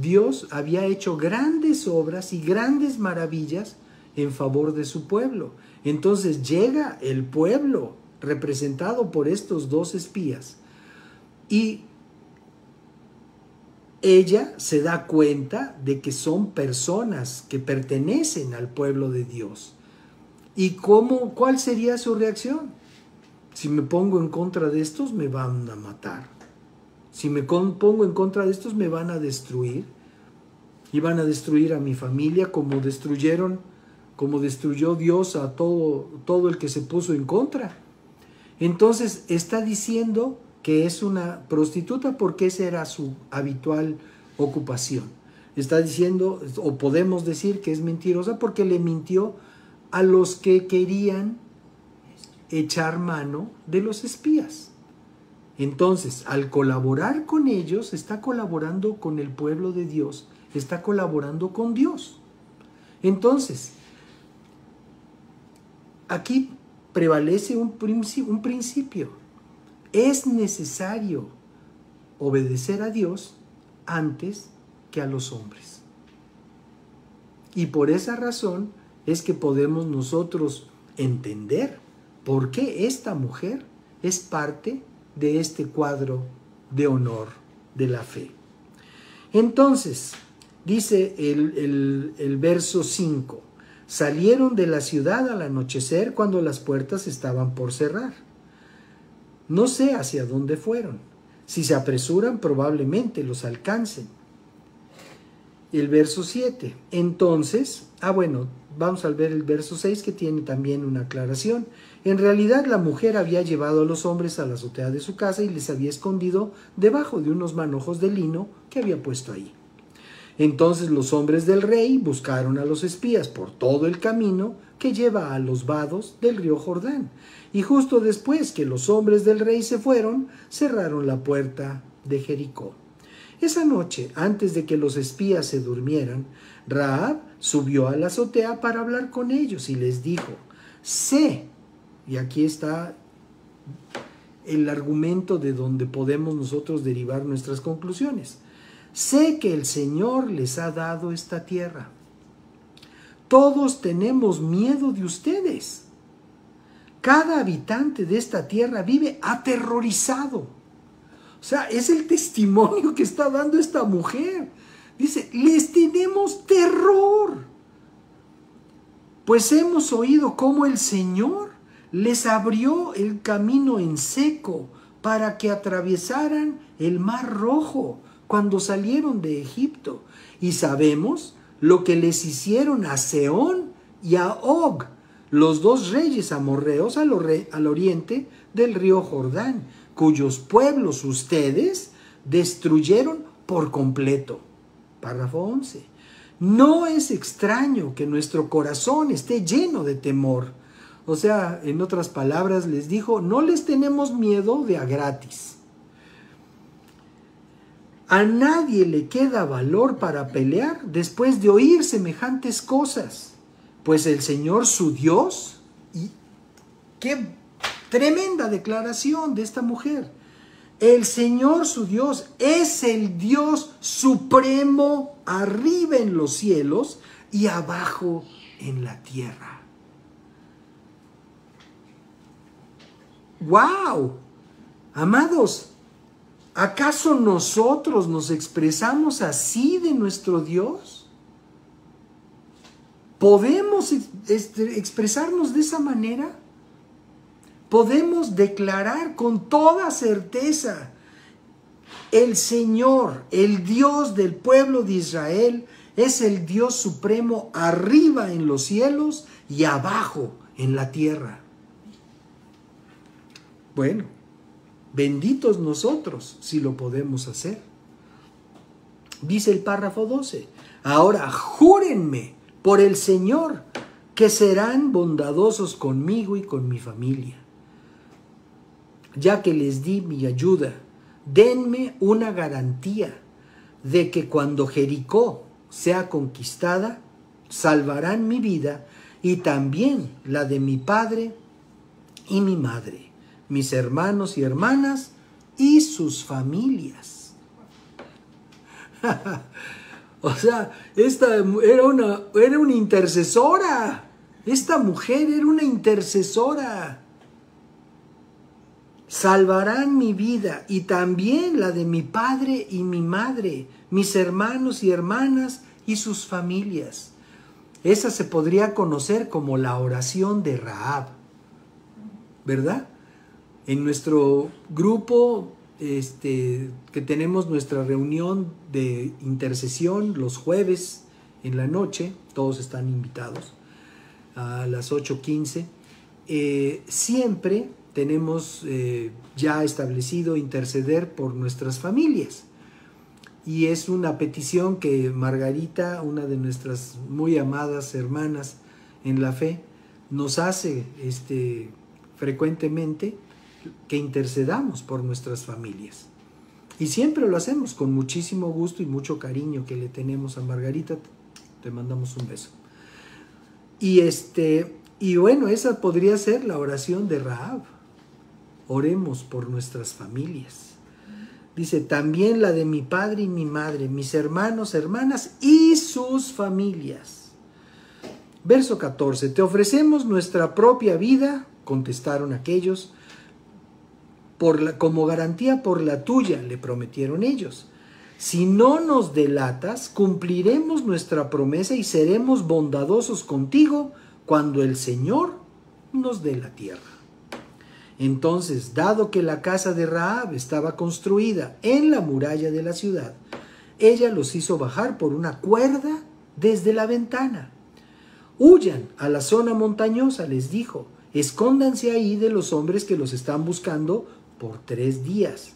Dios había hecho grandes obras y grandes maravillas en favor de su pueblo. Entonces llega el pueblo representado por estos 2 espías y ella se da cuenta de que son personas que pertenecen al pueblo de Dios. ¿Y cuál sería su reacción? Si me pongo en contra de estos, me van a matar. Si me pongo en contra de estos, me van a destruir. Y van a destruir a mi familia como destruyó Dios a todo el que se puso en contra. Entonces está diciendo que es una prostituta porque esa era su habitual ocupación. Está diciendo, o podemos decir que es mentirosa porque le mintió a los que querían echar mano de los espías. Entonces, al colaborar con ellos, está colaborando con el pueblo de Dios, está colaborando con Dios. Entonces, aquí prevalece un principio. Es necesario obedecer a Dios antes que a los hombres. Y por esa razón es que podemos nosotros entender por qué esta mujer es parte de este cuadro de honor de la fe. Entonces, dice el verso 5, salieron de la ciudad al anochecer cuando las puertas estaban por cerrar. No sé hacia dónde fueron. Si se apresuran, probablemente los alcancen. El verso 7. Entonces, vamos a ver el verso 6 que tiene también una aclaración. En realidad la mujer había llevado a los hombres a la azotea de su casa y les había escondido debajo de unos manojos de lino que había puesto ahí. Entonces los hombres del rey buscaron a los espías por todo el camino que lleva a los vados del río Jordán. Y justo después que los hombres del rey se fueron, cerraron la puerta de Jericó. Esa noche, antes de que los espías se durmieran, Rahab subió a la azotea para hablar con ellos y les dijo: sé, y aquí está el argumento de donde podemos nosotros derivar nuestras conclusiones. Sé que el Señor les ha dado esta tierra. Todos tenemos miedo de ustedes. Cada habitante de esta tierra vive aterrorizado. O sea, es el testimonio que está dando esta mujer. Dice, les tenemos terror. Pues hemos oído cómo el Señor les abrió el camino en seco para que atravesaran el Mar Rojo cuando salieron de Egipto. Y sabemos lo que les hicieron a Sehón y a Og, los 2 reyes amorreos al oriente del río Jordán, cuyos pueblos ustedes destruyeron por completo. Párrafo 11. No es extraño que nuestro corazón esté lleno de temor. O sea, en otras palabras les dijo, no les tenemos miedo de a gratis. A nadie le queda valor para pelear después de oír semejantes cosas, pues el Señor su Dios, y qué tremenda declaración de esta mujer, el Señor su Dios es el Dios supremo arriba en los cielos y abajo en la tierra. ¡Wow! Amados, ¿acaso nosotros nos expresamos así de nuestro Dios? ¿Podemos expresarnos de esa manera? Podemos declarar con toda certeza, el Señor, el Dios del pueblo de Israel, es el Dios supremo arriba en los cielos y abajo en la tierra. Bueno, benditos nosotros si lo podemos hacer. Dice el párrafo 12, ahora júrenme por el Señor que serán bondadosos conmigo y con mi familia. Ya que les di mi ayuda, denme una garantía de que cuando Jericó sea conquistada, salvarán mi vida y también la de mi padre y mi madre, mis hermanos y hermanas y sus familias. O sea, esta era una intercesora. Esta mujer era una intercesora. Salvarán mi vida y también la de mi padre y mi madre, mis hermanos y hermanas y sus familias. Esa se podría conocer como la oración de Rahab, ¿verdad? En nuestro grupo, que tenemos nuestra reunión de intercesión los jueves en la noche, todos están invitados a las 8:15, siempre tenemos ya establecido interceder por nuestras familias. Y es una petición que Margarita, una de nuestras muy amadas hermanas en la fe, nos hace frecuentemente, que intercedamos por nuestras familias. Y siempre lo hacemos con muchísimo gusto y mucho cariño que le tenemos a Margarita. Te mandamos un beso. Y bueno, esa podría ser la oración de Rahab. Oremos por nuestras familias. Dice, también la de mi padre y mi madre, mis hermanos, hermanas y sus familias. Verso 14. Te ofrecemos nuestra propia vida, contestaron aquellos, como garantía por la tuya, le prometieron ellos. Si no nos delatas, cumpliremos nuestra promesa y seremos bondadosos contigo cuando el Señor nos dé la tierra. Entonces, dado que la casa de Rahab estaba construida en la muralla de la ciudad, ella los hizo bajar por una cuerda desde la ventana. Huyan a la zona montañosa, les dijo, escóndanse ahí de los hombres que los están buscando por 3 días.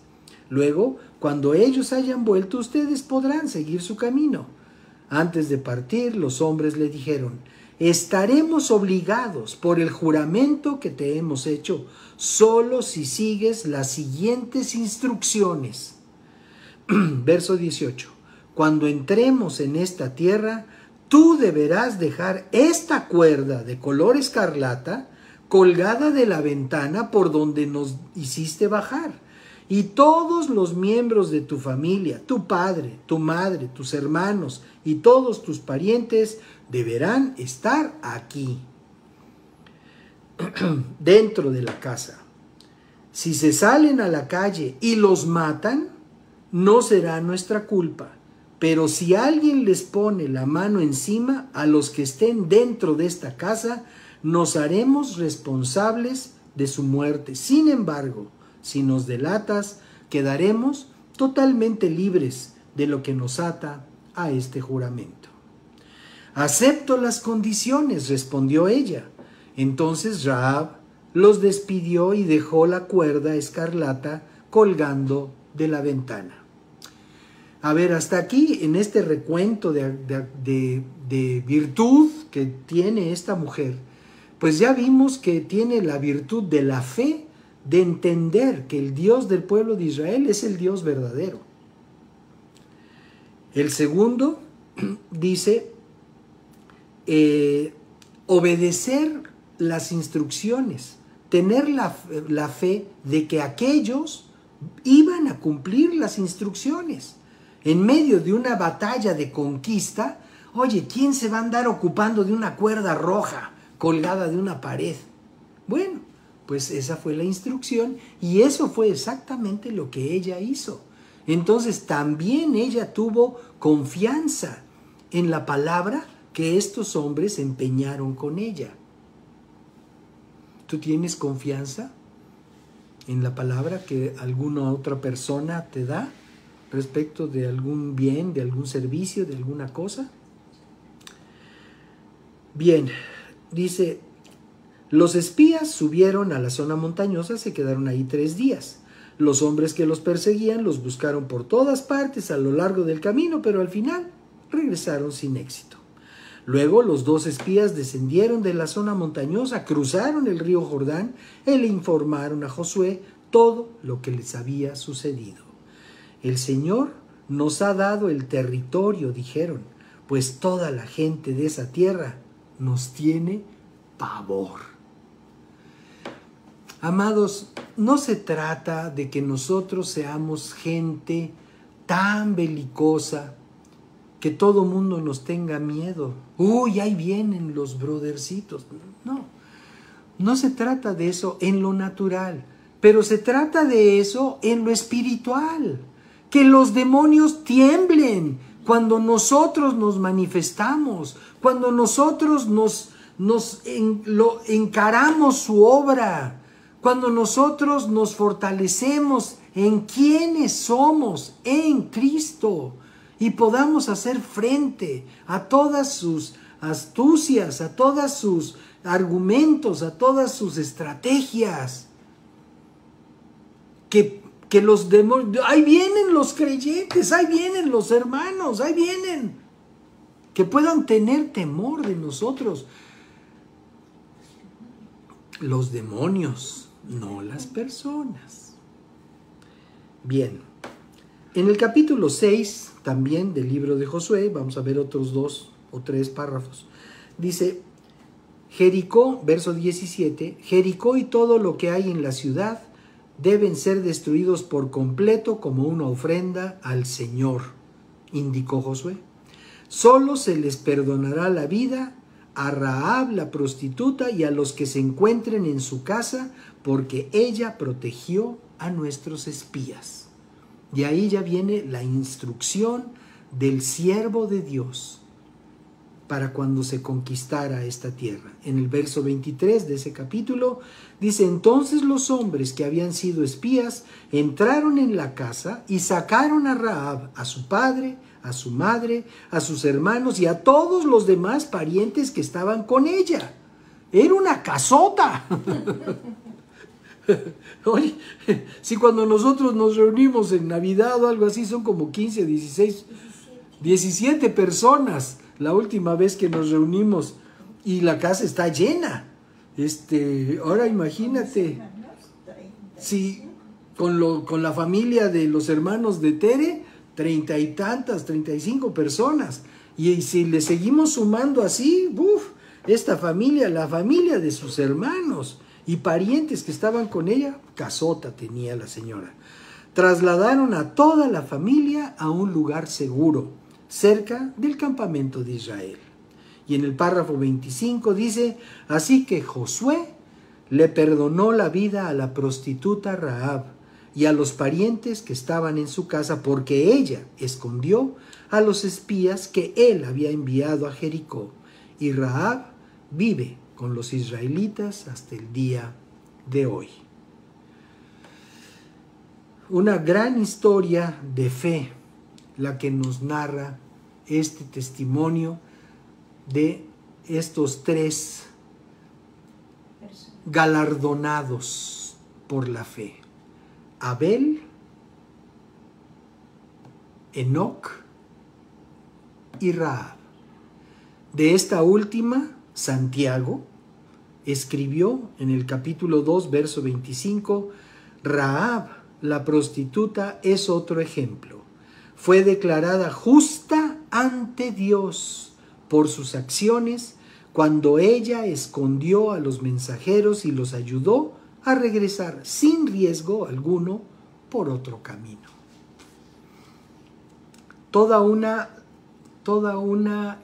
Luego, cuando ellos hayan vuelto, ustedes podrán seguir su camino. Antes de partir, los hombres le dijeron, estaremos obligados por el juramento que te hemos hecho, solo si sigues las siguientes instrucciones. Verso 18. Cuando entremos en esta tierra, tú deberás dejar esta cuerda de color escarlata colgada de la ventana por donde nos hiciste bajar. Y todos los miembros de tu familia, tu padre, tu madre, tus hermanos y todos tus parientes deberán estar aquí, dentro de la casa. Si se salen a la calle y los matan, no será nuestra culpa. Pero si alguien les pone la mano encima a los que estén dentro de esta casa, nos haremos responsables de su muerte. Sin embargo, si nos delatas, quedaremos totalmente libres de lo que nos ata a este juramento. Acepto las condiciones, respondió ella. Entonces Rahab los despidió y dejó la cuerda escarlata colgando de la ventana. A ver, hasta aquí, en este recuento de virtud que tiene esta mujer, pues ya vimos que tiene la virtud de la fe, de entender que el Dios del pueblo de Israel es el Dios verdadero. El segundo dice, obedecer las instrucciones, tener la fe de que aquellos iban a cumplir las instrucciones. En medio de una batalla de conquista, oye, ¿quién se va a andar ocupando de una cuerda roja colgada de una pared? Bueno, pues esa fue la instrucción y eso fue exactamente lo que ella hizo. Entonces también ella tuvo confianza en la palabra que estos hombres empeñaron con ella. ¿Tú tienes confianza en la palabra que alguna otra persona te da respecto de algún bien, de algún servicio, de alguna cosa? Bien, dice, los espías subieron a la zona montañosa, se quedaron ahí 3 días. Los hombres que los perseguían los buscaron por todas partes a lo largo del camino, pero al final regresaron sin éxito. Luego los 2 espías descendieron de la zona montañosa, cruzaron el río Jordán y le informaron a Josué todo lo que les había sucedido. El Señor nos ha dado el territorio, dijeron, pues toda la gente de esa tierra nos tiene pavor. Amados, no se trata de que nosotros seamos gente tan belicosa que todo mundo nos tenga miedo. Uy, ahí vienen los brodercitos. No, no se trata de eso en lo natural, pero se trata de eso en lo espiritual. Que los demonios tiemblen cuando nosotros nos manifestamos, cuando nosotros encaramos su obra, cuando nosotros nos fortalecemos en quienes somos en Cristo y podamos hacer frente a todas sus astucias, a todos sus argumentos, a todas sus estrategias. Que los demonios, ahí vienen los creyentes, ahí vienen los hermanos, ahí vienen, que puedan tener temor de nosotros. Los demonios, no las personas. Bien, en el capítulo 6 también del libro de Josué, vamos a ver otros 2 o 3 párrafos, dice, Jericó, verso 17, Jericó y todo lo que hay en la ciudad deben ser destruidos por completo como una ofrenda al Señor, indicó Josué. Solo se les perdonará la vida a Rahab la prostituta y a los que se encuentren en su casa, porque ella protegió a nuestros espías. Y ahí ya viene la instrucción del siervo de Dios para cuando se conquistara esta tierra. En el verso 23 de ese capítulo dice, entonces los hombres que habían sido espías entraron en la casa y sacaron a Rahab, a su padre, a su madre, a sus hermanos y a todos los demás parientes que estaban con ella. Era una casota. Oye, si cuando nosotros nos reunimos en Navidad o algo así son como 15, 16, 17 personas la última vez que nos reunimos y la casa está llena. Ahora imagínate, si con la familia de los hermanos de Tere, 30 y tantas, 35 personas. Y si le seguimos sumando así, esta familia, la familia de sus hermanos y parientes que estaban con ella, casota tenía la señora. Trasladaron a toda la familia a un lugar seguro, cerca del campamento de Israel. Y en el párrafo 25 dice, así que Josué le perdonó la vida a la prostituta Rahab y a los parientes que estaban en su casa, porque ella escondió a los espías que él había enviado a Jericó. Y Rahab vive con los israelitas hasta el día de hoy. Una gran historia de fe, la que nos narra este testimonio de estos 3 galardonados por la fe: Abel, Enoc y Rahab. De esta última, Santiago escribió en el capítulo 2, verso 25, Rahab, la prostituta, es otro ejemplo. Fue declarada justa ante Dios por sus acciones cuando ella escondió a los mensajeros y los ayudó a regresar sin riesgo alguno por otro camino. Toda una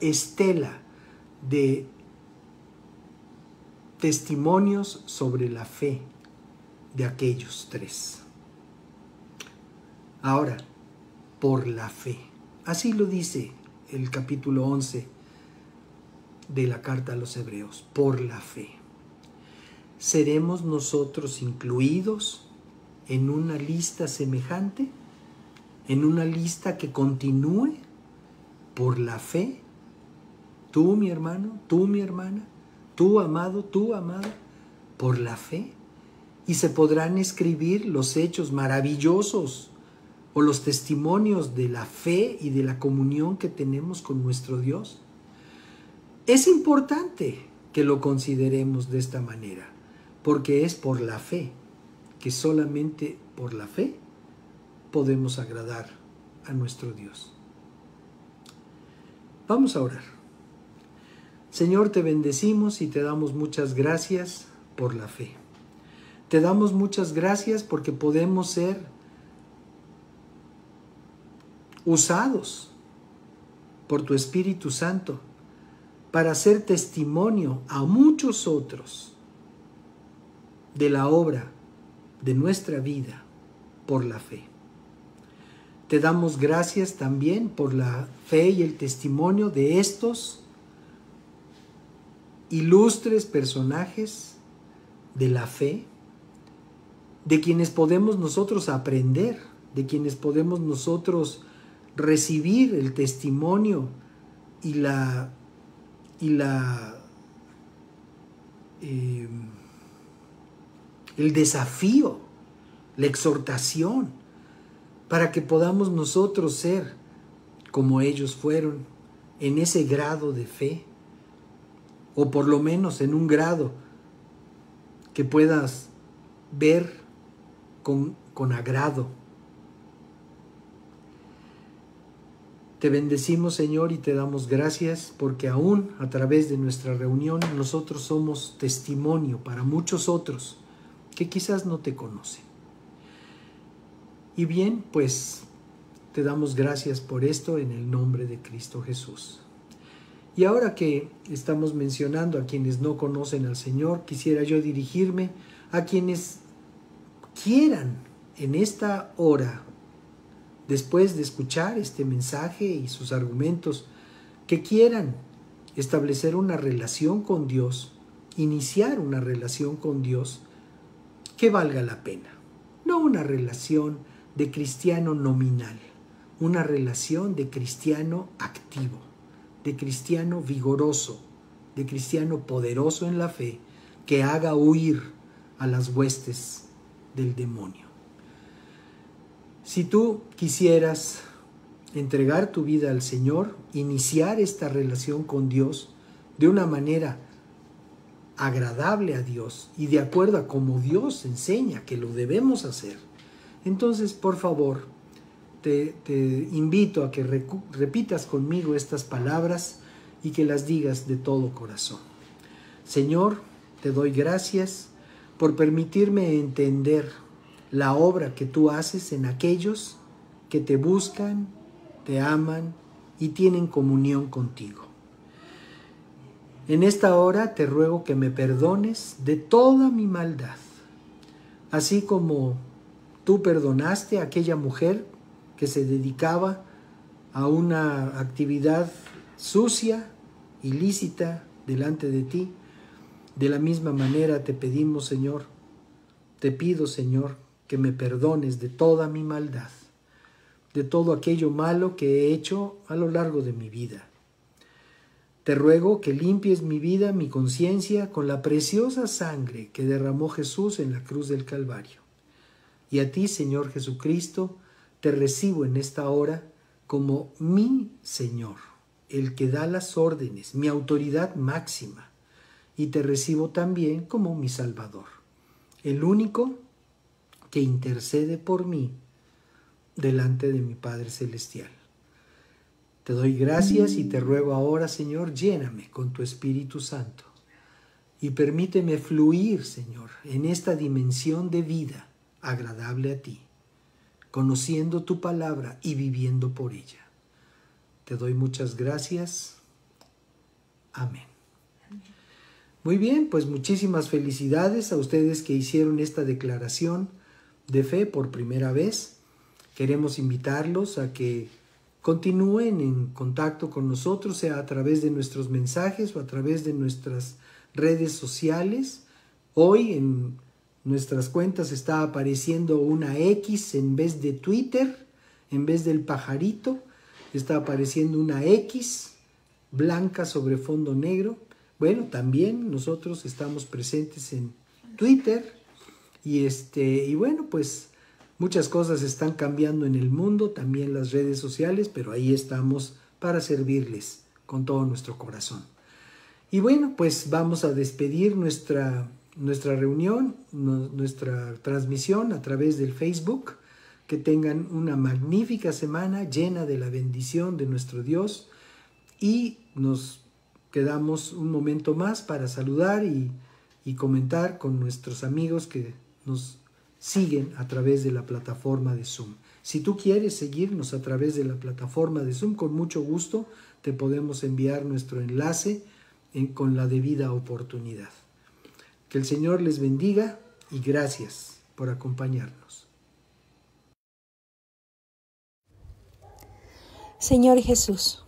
estela de testimonios sobre la fe de aquellos tres. Ahora, por la fe. Así lo dice el capítulo 11 de la carta a los Hebreos, por la fe. ¿Seremos nosotros incluidos en una lista semejante? ¿En una lista que continúe por la fe? Tú, mi hermano, tú, mi hermana, tú, amado, tú, amada, por la fe. Y se podrán escribir los hechos maravillosos o los testimonios de la fe y de la comunión que tenemos con nuestro Dios. Es importante que lo consideremos de esta manera, porque es por la fe, que solamente por la fe podemos agradar a nuestro Dios. Vamos a orar. Señor, te bendecimos y te damos muchas gracias por la fe. Te damos muchas gracias porque podemos ser usados por tu Espíritu Santo para hacer testimonio a muchos otros de la obra de nuestra vida por la fe. Te damos gracias también por la fe y el testimonio de estos ilustres personajes de la fe, de quienes podemos nosotros aprender, de quienes podemos nosotros recibir el testimonio y el desafío, la exhortación, para que podamos nosotros ser como ellos fueron, en ese grado de fe, o por lo menos en un grado que puedas ver con agrado. Te bendecimos, Señor, y te damos gracias porque aún a través de nuestra reunión nosotros somos testimonio para muchos otros que quizás no te conocen. Y bien, pues te damos gracias por esto en el nombre de Cristo Jesús. Y ahora que estamos mencionando a quienes no conocen al Señor, quisiera yo dirigirme a quienes quieran en esta hora, después de escuchar este mensaje y sus argumentos, que quieran establecer una relación con Dios, iniciar una relación con Dios que valga la pena. No una relación de cristiano nominal, una relación de cristiano activo, de cristiano vigoroso, de cristiano poderoso en la fe, que haga huir a las huestes del demonio. Si tú quisieras entregar tu vida al Señor, iniciar esta relación con Dios de una manera agradable a Dios y de acuerdo a cómo Dios enseña que lo debemos hacer, entonces, por favor, te invito a que repitas conmigo estas palabras y que las digas de todo corazón. Señor, te doy gracias por permitirme entender la obra que tú haces en aquellos que te buscan, te aman y tienen comunión contigo. En esta hora te ruego que me perdones de toda mi maldad, así como tú perdonaste a aquella mujer que se dedicaba a una actividad sucia, ilícita delante de ti. De la misma manera te pedimos, Señor, te pido, Señor, que me perdones de toda mi maldad, de todo aquello malo que he hecho a lo largo de mi vida. Te ruego que limpies mi vida, mi conciencia, con la preciosa sangre que derramó Jesús en la cruz del Calvario. Y a ti, Señor Jesucristo, te recibo en esta hora como mi Señor, el que da las órdenes, mi autoridad máxima, y te recibo también como mi Salvador, el único que intercede por mí delante de mi Padre Celestial. Te doy gracias y te ruego ahora, Señor, lléname con tu Espíritu Santo y permíteme fluir, Señor, en esta dimensión de vida agradable a ti, conociendo tu palabra y viviendo por ella. Te doy muchas gracias. Amén. Muy bien, pues muchísimas felicidades a ustedes que hicieron esta declaración de fe por primera vez. Queremos invitarlos a que continúen en contacto con nosotros, sea a través de nuestros mensajes o a través de nuestras redes sociales. Hoy en nuestras cuentas está apareciendo una X en vez de Twitter, en vez del pajarito, está apareciendo una X blanca sobre fondo negro. Bueno, también nosotros estamos presentes en Twitter y bueno, pues muchas cosas están cambiando en el mundo, también las redes sociales, pero ahí estamos para servirles con todo nuestro corazón. Y bueno, pues vamos a despedir nuestra reunión, nuestra transmisión a través del Facebook. Que tengan una magnífica semana llena de la bendición de nuestro Dios y nos quedamos un momento más para saludar y comentar con nuestros amigos que nos siguen a través de la plataforma de Zoom. Si tú quieres seguirnos a través de la plataforma de Zoom, con mucho gusto te podemos enviar nuestro enlace con la debida oportunidad. Que el Señor les bendiga y gracias por acompañarnos. Señor Jesús,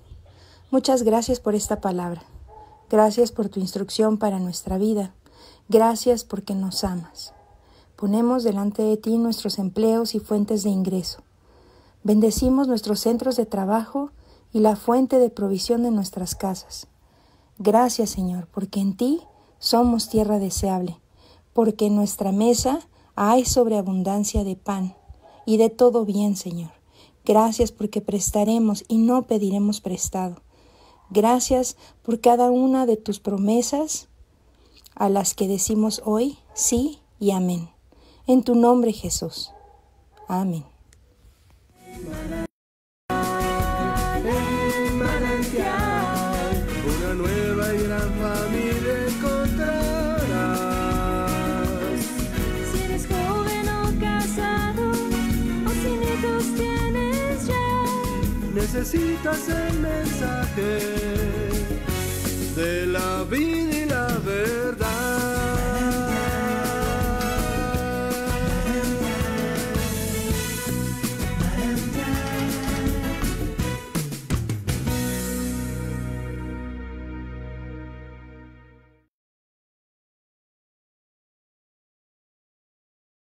muchas gracias por esta palabra. Gracias por tu instrucción para nuestra vida. Gracias porque nos amas. Ponemos delante de ti nuestros empleos y fuentes de ingreso. Bendecimos nuestros centros de trabajo y la fuente de provisión de nuestras casas. Gracias, Señor, porque en ti somos tierra deseable, porque en nuestra mesa hay sobreabundancia de pan y de todo bien, Señor. Gracias porque prestaremos y no pediremos prestado. Gracias por cada una de tus promesas a las que decimos hoy sí y amén. En tu nombre, Jesús. Amén. Una nueva y gran familia encontrarás. Si eres joven o casado, o sin hijos tienes ya, Necesitas el mensaje